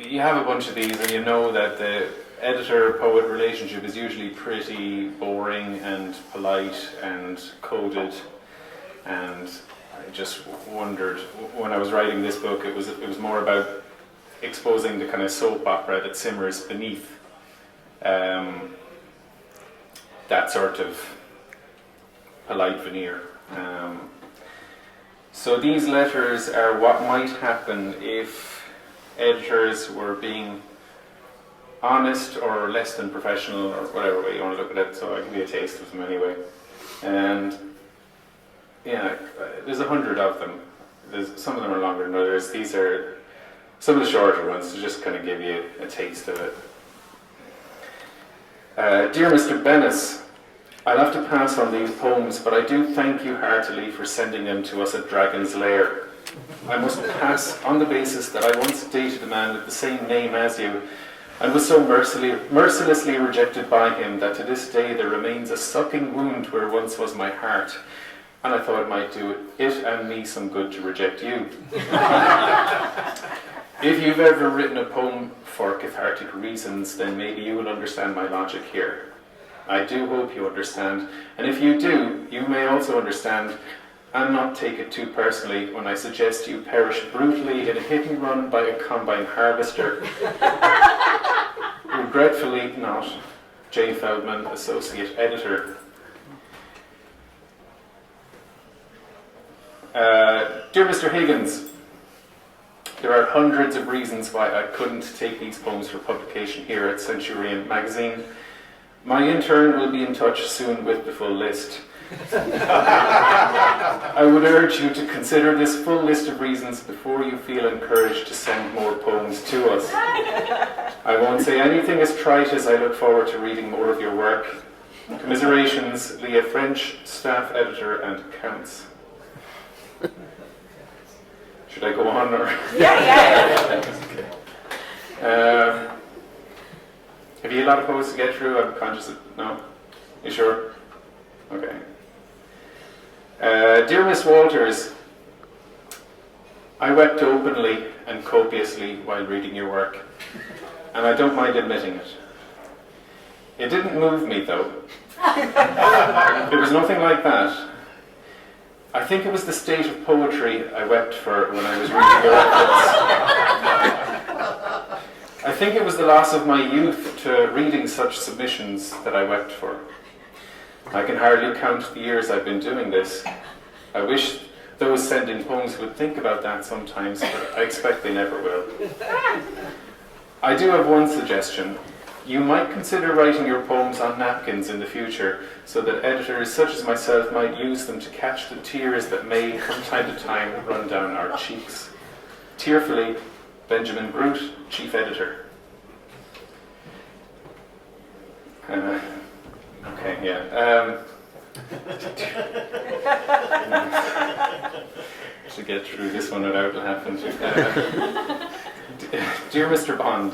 you have a bunch of these, and you know that the editor-poet relationship is usually pretty boring and polite and coded. And I just wondered, when I was writing this book, it was more about exposing the kind of soap opera that simmers beneath that sort of polite veneer. So these letters are what might happen if editors were being honest or less than professional, or whatever way you want to look at it. So I'll give you a taste of them anyway. And there's 100 of them. Some of them are longer than others. These are some of the shorter ones to just kind of give you a taste of it. Dear Mr. Bennis, I'll have to pass on these poems, but I do thank you heartily for sending them to us at Dragon's Lair. I must pass on the basis that I once dated a man with the same name as you, and was so mercilessly rejected by him that to this day there remains a sucking wound where once was my heart, and I thought it might do it and me some good to reject you. If you've ever written a poem for cathartic reasons, then maybe you will understand my logic here. I do hope you understand, and if you do, you may also understand and not take it too personally when I suggest you perish brutally in a hit and run by a combine harvester. Regretfully not, J. Feldman, Associate Editor. Dear Mr. Higgins, there are hundreds of reasons why I couldn't take these poems for publication here at Centurion magazine. My intern will be in touch soon with the full list. I would urge you to consider this full list of reasons before you feel encouraged to send more poems to us. I won't say anything as trite as I look forward to reading more of your work. Commiserations, Leah French, Staff Editor and Accounts. Should I go on, or? Yeah. Have you a lot of poems to get through? I'm conscious of... No? You sure? Okay. Dear Miss Walters, I wept openly and copiously while reading your work, and I don't mind admitting it. It didn't move me, though. It was nothing like that. I think it was the state of poetry I wept for when I was reading your efforts. I think it was the loss of my youth, to reading such submissions that I wept for. I can hardly count the years I've been doing this. I wish those sending poems would think about that sometimes, but I expect they never will. I do have one suggestion. You might consider writing your poems on napkins in the future, so that editors such as myself might use them to catch the tears that may, from time to time, run down our cheeks. Tearfully, Benjamin Groot, Chief Editor. Okay, yeah. To get through this one without laughing. Dear Mr. Bond.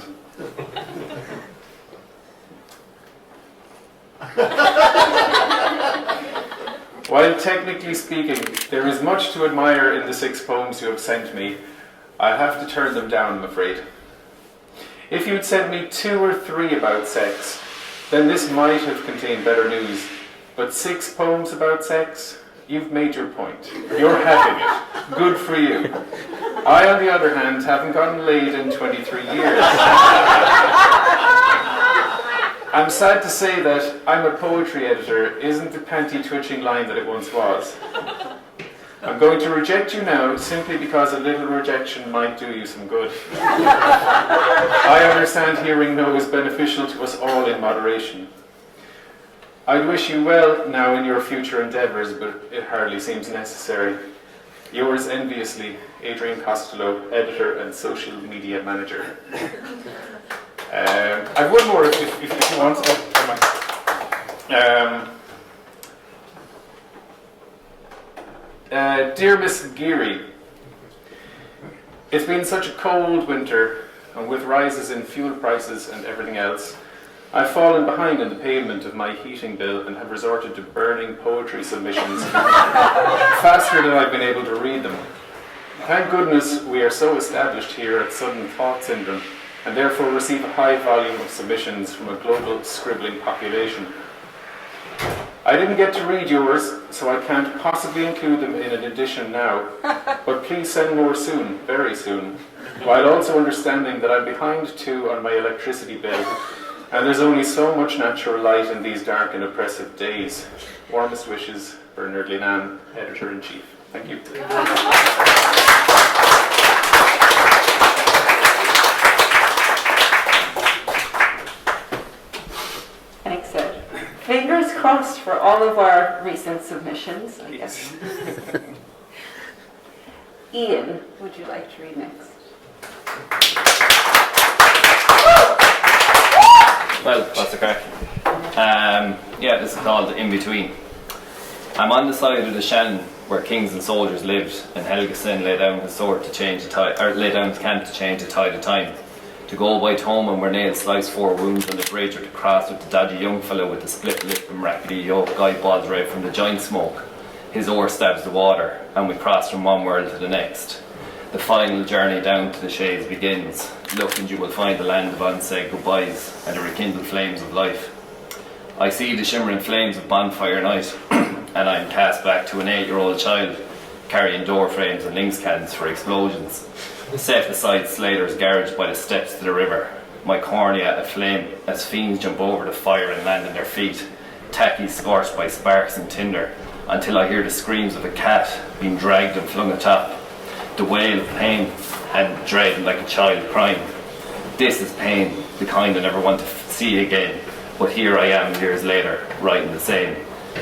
While technically speaking, there is much to admire in the 6 poems you have sent me, I'll have to turn them down, I'm afraid. If you'd sent me 2 or 3 about sex, then this might have contained better news. But 6 poems about sex? You've made your point. You're having it. Good for you. I, on the other hand, haven't gotten laid in 23 years. I'm sad to say that I'm a poetry editor isn't the panty-twitching line that it once was. I'm going to reject you now simply because a little rejection might do you some good. I understand hearing no is beneficial to us all in moderation. I'd wish you well now in your future endeavours, but it hardly seems necessary. Yours enviously, Adrian Costello, Editor and Social Media Manager. I've one more if you want. Dear Miss Geary, it's been such a cold winter, and with rises in fuel prices and everything else, I've fallen behind in the payment of my heating bill and have resorted to burning poetry submissions faster than I've been able to read them. Thank goodness we are so established here at Sudden Thought Syndrome, and therefore receive a high volume of submissions from a global scribbling population. I didn't get to read yours, so I can't possibly include them in an edition now, but please send more soon, very soon, while also understanding that I'm behind too on my electricity bill, and there's only so much natural light in these dark and oppressive days. Warmest wishes, Bernard Linan, Editor-in-Chief. Thank you. Thanks, Ed. Fingers crossed for all of our recent submissions, I guess. Ian, would you like to read next? Well, that's the crack. Yeah, this is called In Between. I'm on the side of the Shannon where kings and soldiers lived, and Helgeson lay down his sword to change the tide, or lay down his camp to change the tide of time. To go white home and where nails slice 4 wounds on the bridge, or to cross with the dodgy young fellow with the split lip and rackety yoke, guy balls red from the giant smoke. His oar stabs the water, and we cross from one world to the next. The final journey down to the shades begins. Look and you will find the land of unsaid goodbyes and the rekindled flames of life. I see the shimmering flames of bonfire night, and I am cast back to an 8-year-old child, carrying door frames and links cans for explosions. Set beside Slater's garage by the steps to the river, my cornea aflame as fiends jump over the fire and land on their feet, tacky scorched by sparks and tinder, until I hear the screams of a cat being dragged and flung atop. The wail of pain and dread like a child crying. This is pain, the kind I never want to see again. But here I am years later, writing the same.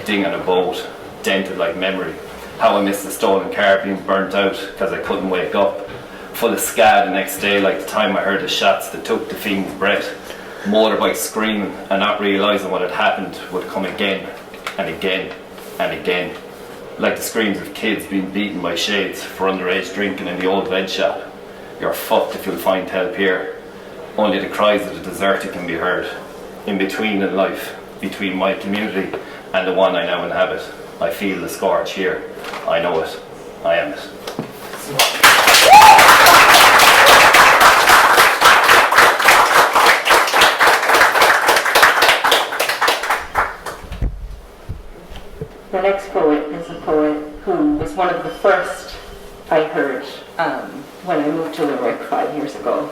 Ding on a boat, dented like memory. How I missed the stolen car being burnt out because I couldn't wake up. Full of scar the next day, like the time I heard the shots that took the fiend's breath. Motorbike screaming and not realising what had happened would come again and again and again. Like the screams of kids being beaten by shades for underage drinking in the old veg shop. You're fucked if you'll find help here. Only the cries of the deserted can be heard. In between in life, between my community and the one I now inhabit, I feel the scourge here. I know it. I am it. The next poet is a poet who was one of the first I heard when I moved to Limerick 5 years ago.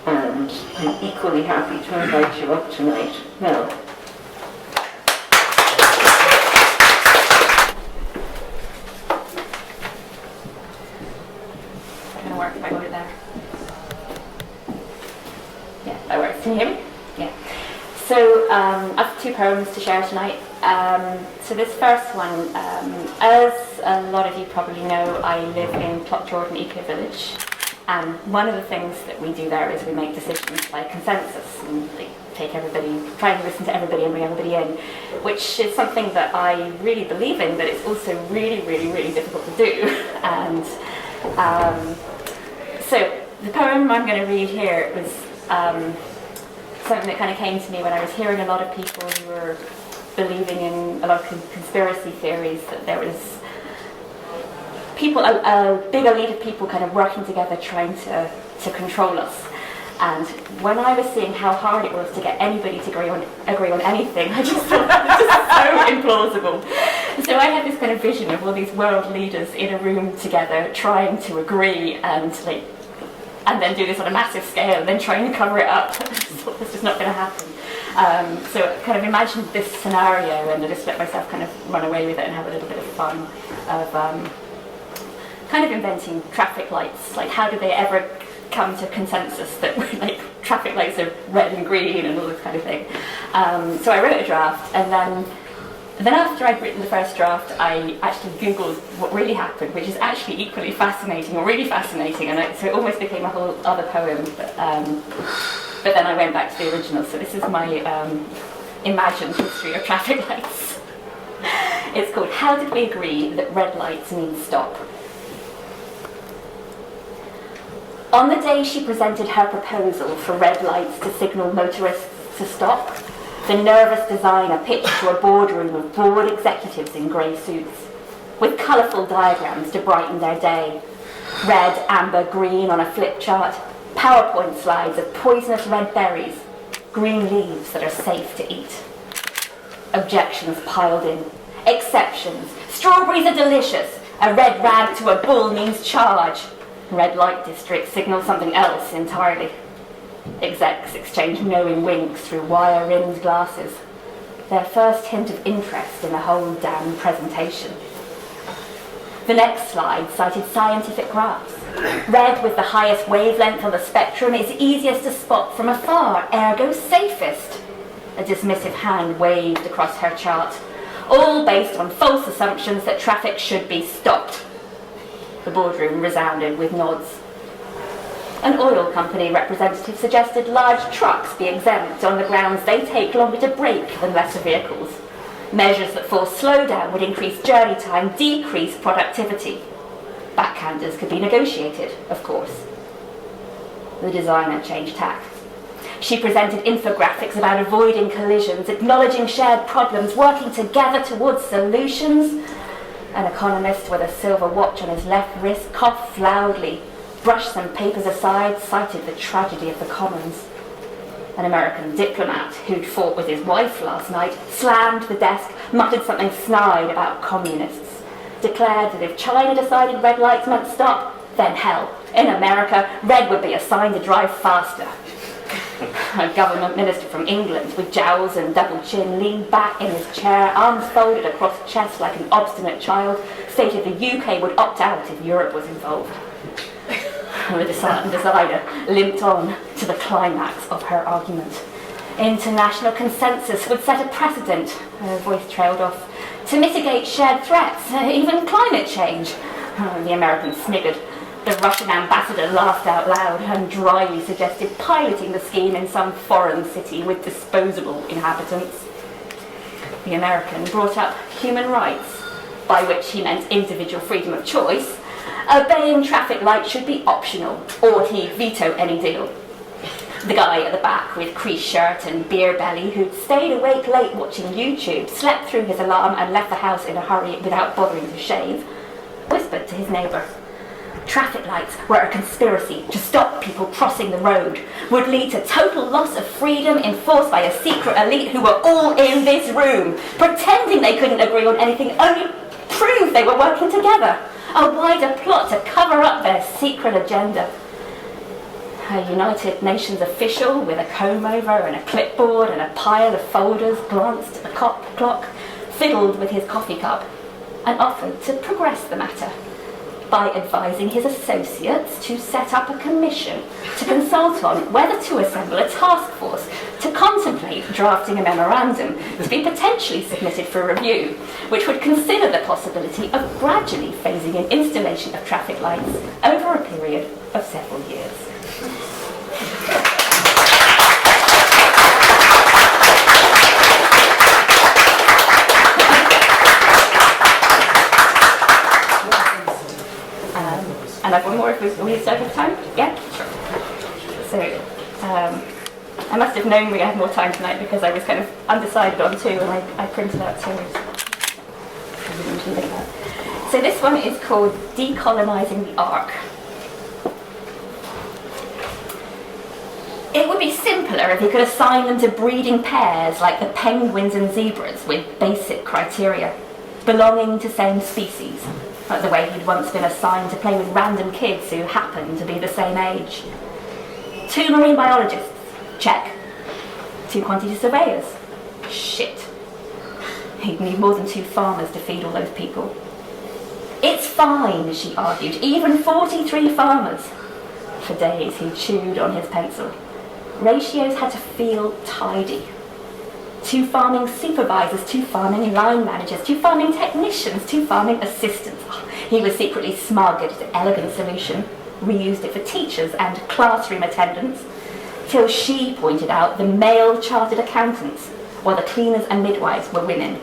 And and I'm equally happy to invite you up tonight. Mel. Gonna work if I go to there. Yeah, that works. Can you hear me? Yeah. So I have two poems to share tonight. So this first one, as a lot of you probably know, I live in Clough-Jordan Eco Village, and one of the things that we do there is we make decisions by consensus and take everybody, try and listen to everybody and bring everybody in, which is something that I really believe in, but it's also really, really, really difficult to do. And so the poem I'm going to read here was something that kind of came to me when I was hearing a lot of people who were believing in a lot of conspiracy theories, that there was people, a big elite of people kind of working together trying to control us. And when I was seeing how hard it was to get anybody to agree on anything, I just thought that was just so implausible. So I had this kind of vision of all these world leaders in a room together trying to agree and then do this on a massive scale and then trying to cover it up. I just thought this was not going to happen. So I kind of imagined this scenario, and I just let myself kind of run away with it and have a little bit of fun of kind of inventing traffic lights. Like, how did they ever come to consensus that traffic lights are red and green and all this kind of thing? So I wrote a draft, and then after I'd written the first draft, I actually Googled what really happened, which is actually equally fascinating, or really fascinating, and so it almost became a whole other poem. But then I went back to the original, so this is my imagined history of traffic lights. It's called How Did We Agree That Red Lights Mean Stop? On the day she presented her proposal for red lights to signal motorists to stop, the nervous designer pitched to a boardroom of bored executives in grey suits, with colourful diagrams to brighten their day. Red, amber, green on a flip chart, PowerPoint slides of poisonous red berries, green leaves that are safe to eat. Objections piled in. Exceptions. Strawberries are delicious. A red rag to a bull means charge. Red light district signals something else entirely. Execs exchange knowing winks through wire-rimmed glasses. Their first hint of interest in the whole damn presentation. The next slide cited scientific graphs. Red with the highest wavelength on the spectrum is easiest to spot from afar, ergo safest. A dismissive hand waved across her chart, all based on false assumptions that traffic should be stopped. The boardroom resounded with nods. An oil company representative suggested large trucks be exempt on the grounds they take longer to brake than lesser vehicles. Measures that force slowdown would increase journey time, decrease productivity. Backhanders could be negotiated, of course. The designer changed tack. She presented infographics about avoiding collisions, acknowledging shared problems, working together towards solutions. An economist with a silver watch on his left wrist coughed loudly, brushed some papers aside, cited the tragedy of the commons. An American diplomat who'd fought with his wife last night slammed the desk, muttered something snide about communists, declared that if China decided red lights meant stop, then hell, in America, red would be a sign to drive faster. A government minister from England with jowls and double chin leaned back in his chair, arms folded across the chest like an obstinate child, stated the UK would opt out if Europe was involved. The designer limped on to the climax of her argument. International consensus would set a precedent, her voice trailed off, to mitigate shared threats, even climate change. The American sniggered. The Russian ambassador laughed out loud and dryly suggested piloting the scheme in some foreign city with disposable inhabitants. The American brought up human rights, by which he meant individual freedom of choice. Obeying traffic lights should be optional, or he'd veto any deal. The guy at the back with creased shirt and beer belly, who'd stayed awake late watching YouTube, slept through his alarm and left the house in a hurry without bothering to shave, whispered to his neighbour. Traffic lights were a conspiracy to stop people crossing the road, would lead to total loss of freedom enforced by a secret elite who were all in this room, pretending they couldn't agree on anything, only prove they were working together. A wider plot to cover up their secret agenda. A United Nations official with a comb over and a clipboard and a pile of folders glanced at the clock, fiddled with his coffee cup, and offered to progress the matter by advising his associates to set up a commission to consult on whether to assemble a task force to contemplate drafting a memorandum to be potentially submitted for review, which would consider the possibility of gradually phasing in installation of traffic lights over a period of several years. And I've one more if we start with time. Yeah? So, I must have known we had more time tonight because I was kind of undecided on two and I printed out two. So this one is called Decolonising the Ark. It would be simpler if you could assign them to breeding pairs like the penguins and zebras with basic criteria, belonging to same species, like the way he'd once been assigned to play with random kids who happened to be the same age. 2 marine biologists, check. 2 quantity surveyors, shit. He'd need more than 2 farmers to feed all those people. It's fine, she argued, even 43 farmers. For days he chewed on his pencil. Ratios had to feel tidy. 2 farming supervisors, 2 farming line managers, 2 farming technicians, 2 farming assistants. He was secretly smug at his elegant solution, reused it for teachers and classroom attendants, till she pointed out the male chartered accountants, while the cleaners and midwives were women.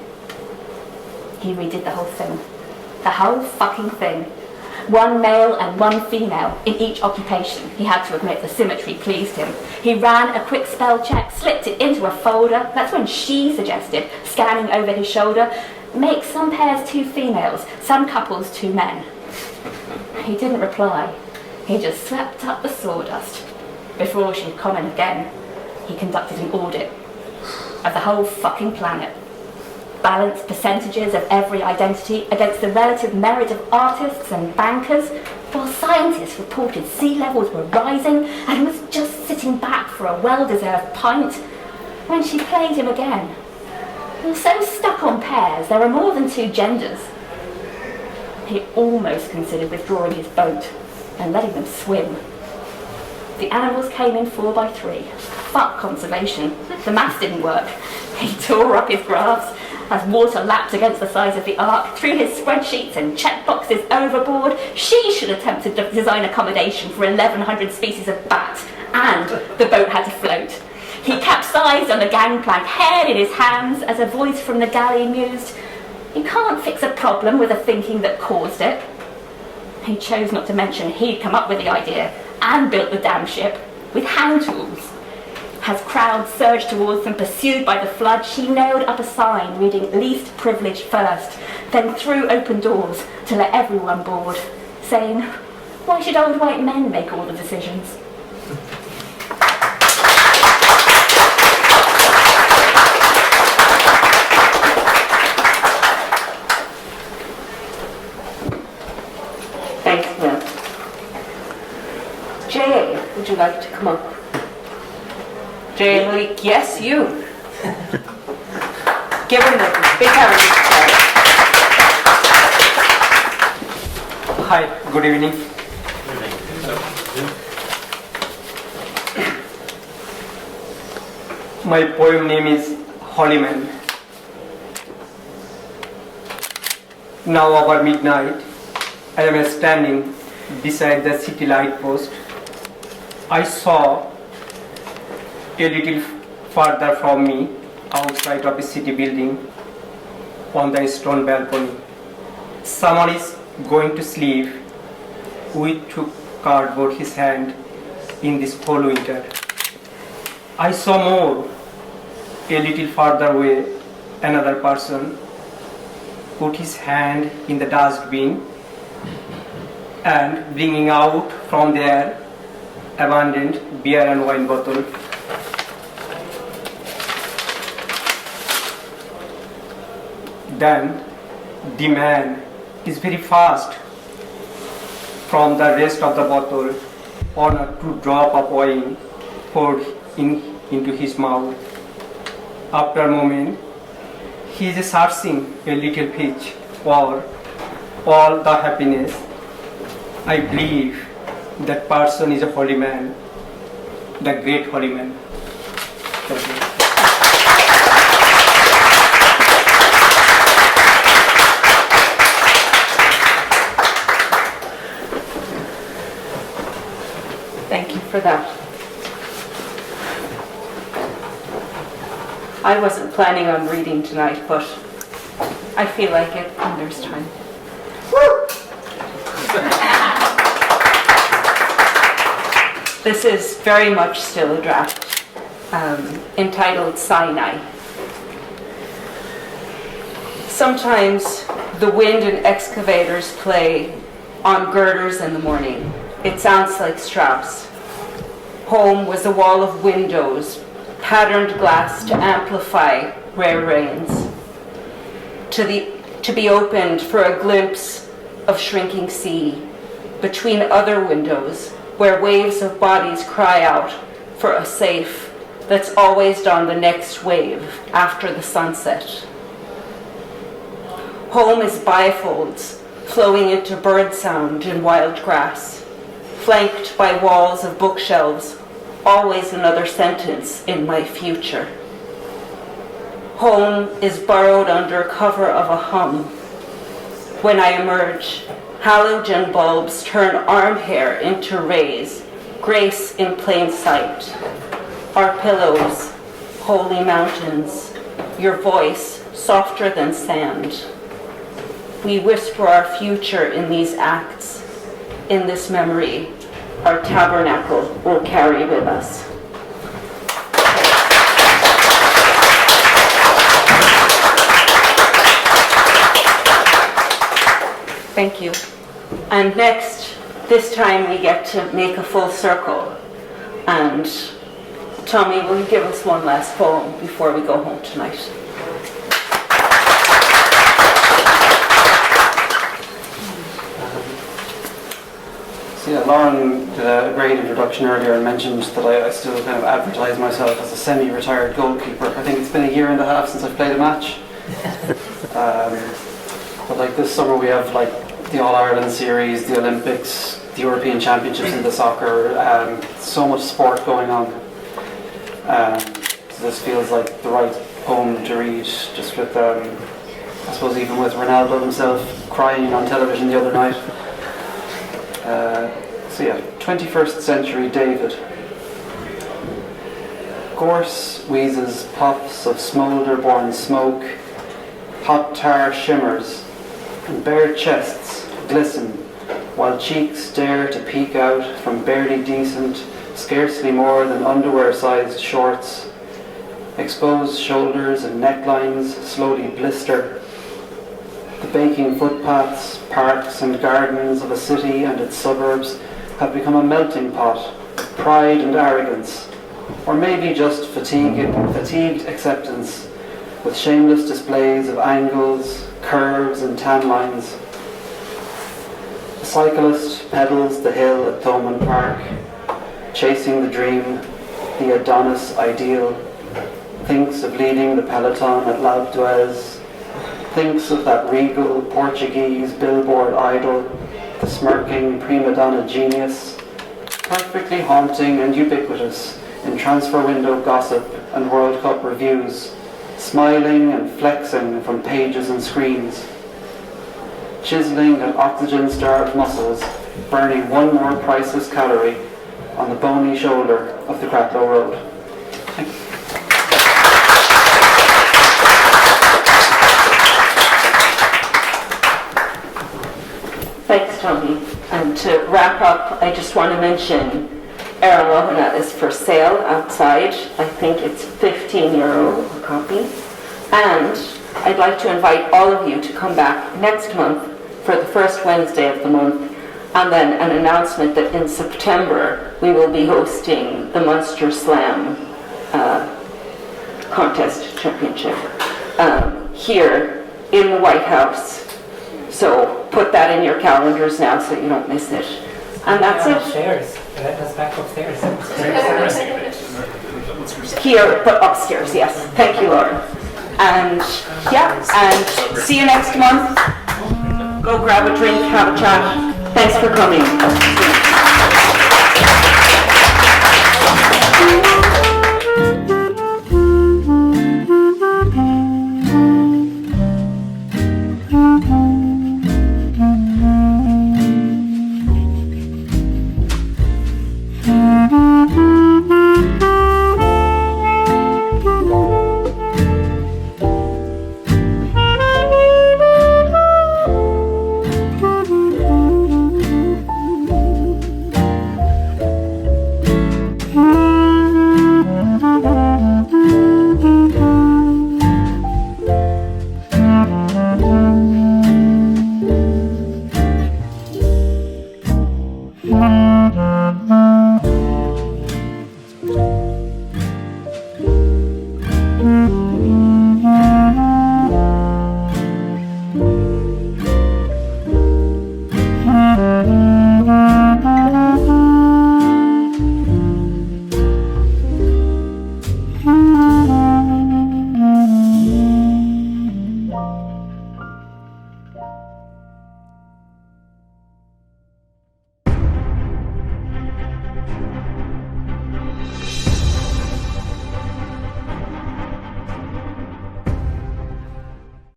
He redid the whole thing. The whole fucking thing. 1 male and 1 female in each occupation. He had to admit the symmetry pleased him. He ran a quick spell check, slipped it into a folder. That's when she suggested, scanning over his shoulder, make some pairs 2 females, some couples 2 men. He didn't reply. He just swept up the sawdust. Before she'd comment again, he conducted an audit of the whole fucking planet. Balanced percentages of every identity against the relative merit of artists and bankers, while scientists reported sea levels were rising and was just sitting back for a well-deserved pint when she played him again. He was so stuck on pairs, there were more than 2 genders. He almost considered withdrawing his boat and letting them swim. The animals came in 4 by 3. Fuck conservation. The maths didn't work. He tore up his graphs as water lapped against the sides of the ark, threw his spreadsheets and checkboxes overboard. She should attempt to design accommodation for 1,100 species of bat, and the boat had to float. He capsized on the gangplank, head in his hands, as a voice from the galley mused, "You can't fix a problem with the thinking that caused it." He chose not to mention he'd come up with the idea and built the damn ship with hand tools. As crowds surged towards them, pursued by the flood, she nailed up a sign reading "Least privileged first," then threw open doors to let everyone board, saying, "Why should old white men make all the decisions?" Thanks, Will. Jay, would you like to come up? Jay and Malik, yes, you. Give him the big hand. Hi, good evening. My poem name is Holy Man. Now over midnight, I am standing beside the city light post. I saw a little farther from me, outside of a city building, on the stone balcony, someone is going to sleep with 2 cardboard his hand in this cold winter. I saw more, a little farther away, another person put his hand in the dustbin and bringing out from there abundant beer and wine bottle. Then the man is very fast from the rest of the bottle honor to drop a poem poured into his mouth. After a moment, he is searching a little pitch for all the happiness. I believe that person is a holy man, the great holy man. Thank you. Thank you for that. I wasn't planning on reading tonight, but I feel like it when there's time. This is very much still a draft, entitled Sinai. Sometimes the wind and excavators play on girders in the morning. It sounds like Strauss. Home was a wall of windows, patterned glass to amplify rare rains, to be opened for a glimpse of shrinking sea, between other windows where waves of bodies cry out for a safe that's always on the next wave after the sunset. Home is bifolds flowing into bird sound in wild grass, flanked by walls of bookshelves, always another sentence in my future. Home is burrowed under cover of a hum. When I emerge, halogen bulbs turn arm hair into rays, grace in plain sight. Our pillows, holy mountains, your voice softer than sand. We whisper our future in these acts. In this memory, our tabernacle will carry with us. Thank you. And next, this time we get to make a full circle. And Tommy, will you give us one last poem before we go home tonight? So yeah, Lauren did a great introduction earlier and mentioned that I still kind of advertise myself as a semi-retired goalkeeper. I think it's been a year and a half since I've played a match. But like this summer we have like the All-Ireland series, the Olympics, the European Championships in the soccer, so much sport going on. So this feels like the right poem to read, just with, I suppose even with Ronaldo himself crying on television the other night. So yeah, 21st century David. Gorse wheezes puffs of smoulder-born smoke, hot tar shimmers, and bare chests glisten, while cheeks dare to peek out from barely decent, scarcely more than underwear-sized shorts. Exposed shoulders and necklines slowly blister. The baking footpaths, parks and gardens of a city and its suburbs have become a melting pot of pride and arrogance, or maybe just fatigued acceptance, with shameless displays of angles, curves and tan lines. The cyclist pedals the hill at Thomond Park, chasing the dream, the Adonis ideal, thinks of leading the peloton at L'Alpe d'Huez, thinks of that regal Portuguese billboard idol, the smirking prima donna genius, perfectly haunting and ubiquitous in transfer window gossip and World Cup reviews, smiling and flexing from pages and screens, chiseling at oxygen-starved muscles, burning one more priceless calorie on the bony shoulder of the Cratloe Road. Thank you. Thanks, Tommy. And to wrap up, I just want to mention Aralohana is for sale outside. I think it's €15 a copy. And I'd like to invite all of you to come back next month for the first Wednesday of the month, and then an announcement that in September we will be hosting the Munster Slam contest championship here in the White House. So put that in your calendars now so you don't miss it. And that's it. Shares. Let us back upstairs. Here, but upstairs, yes. Thank you, Laura. And yeah, and see you next month. Go grab a drink, have a chat. Thanks for coming.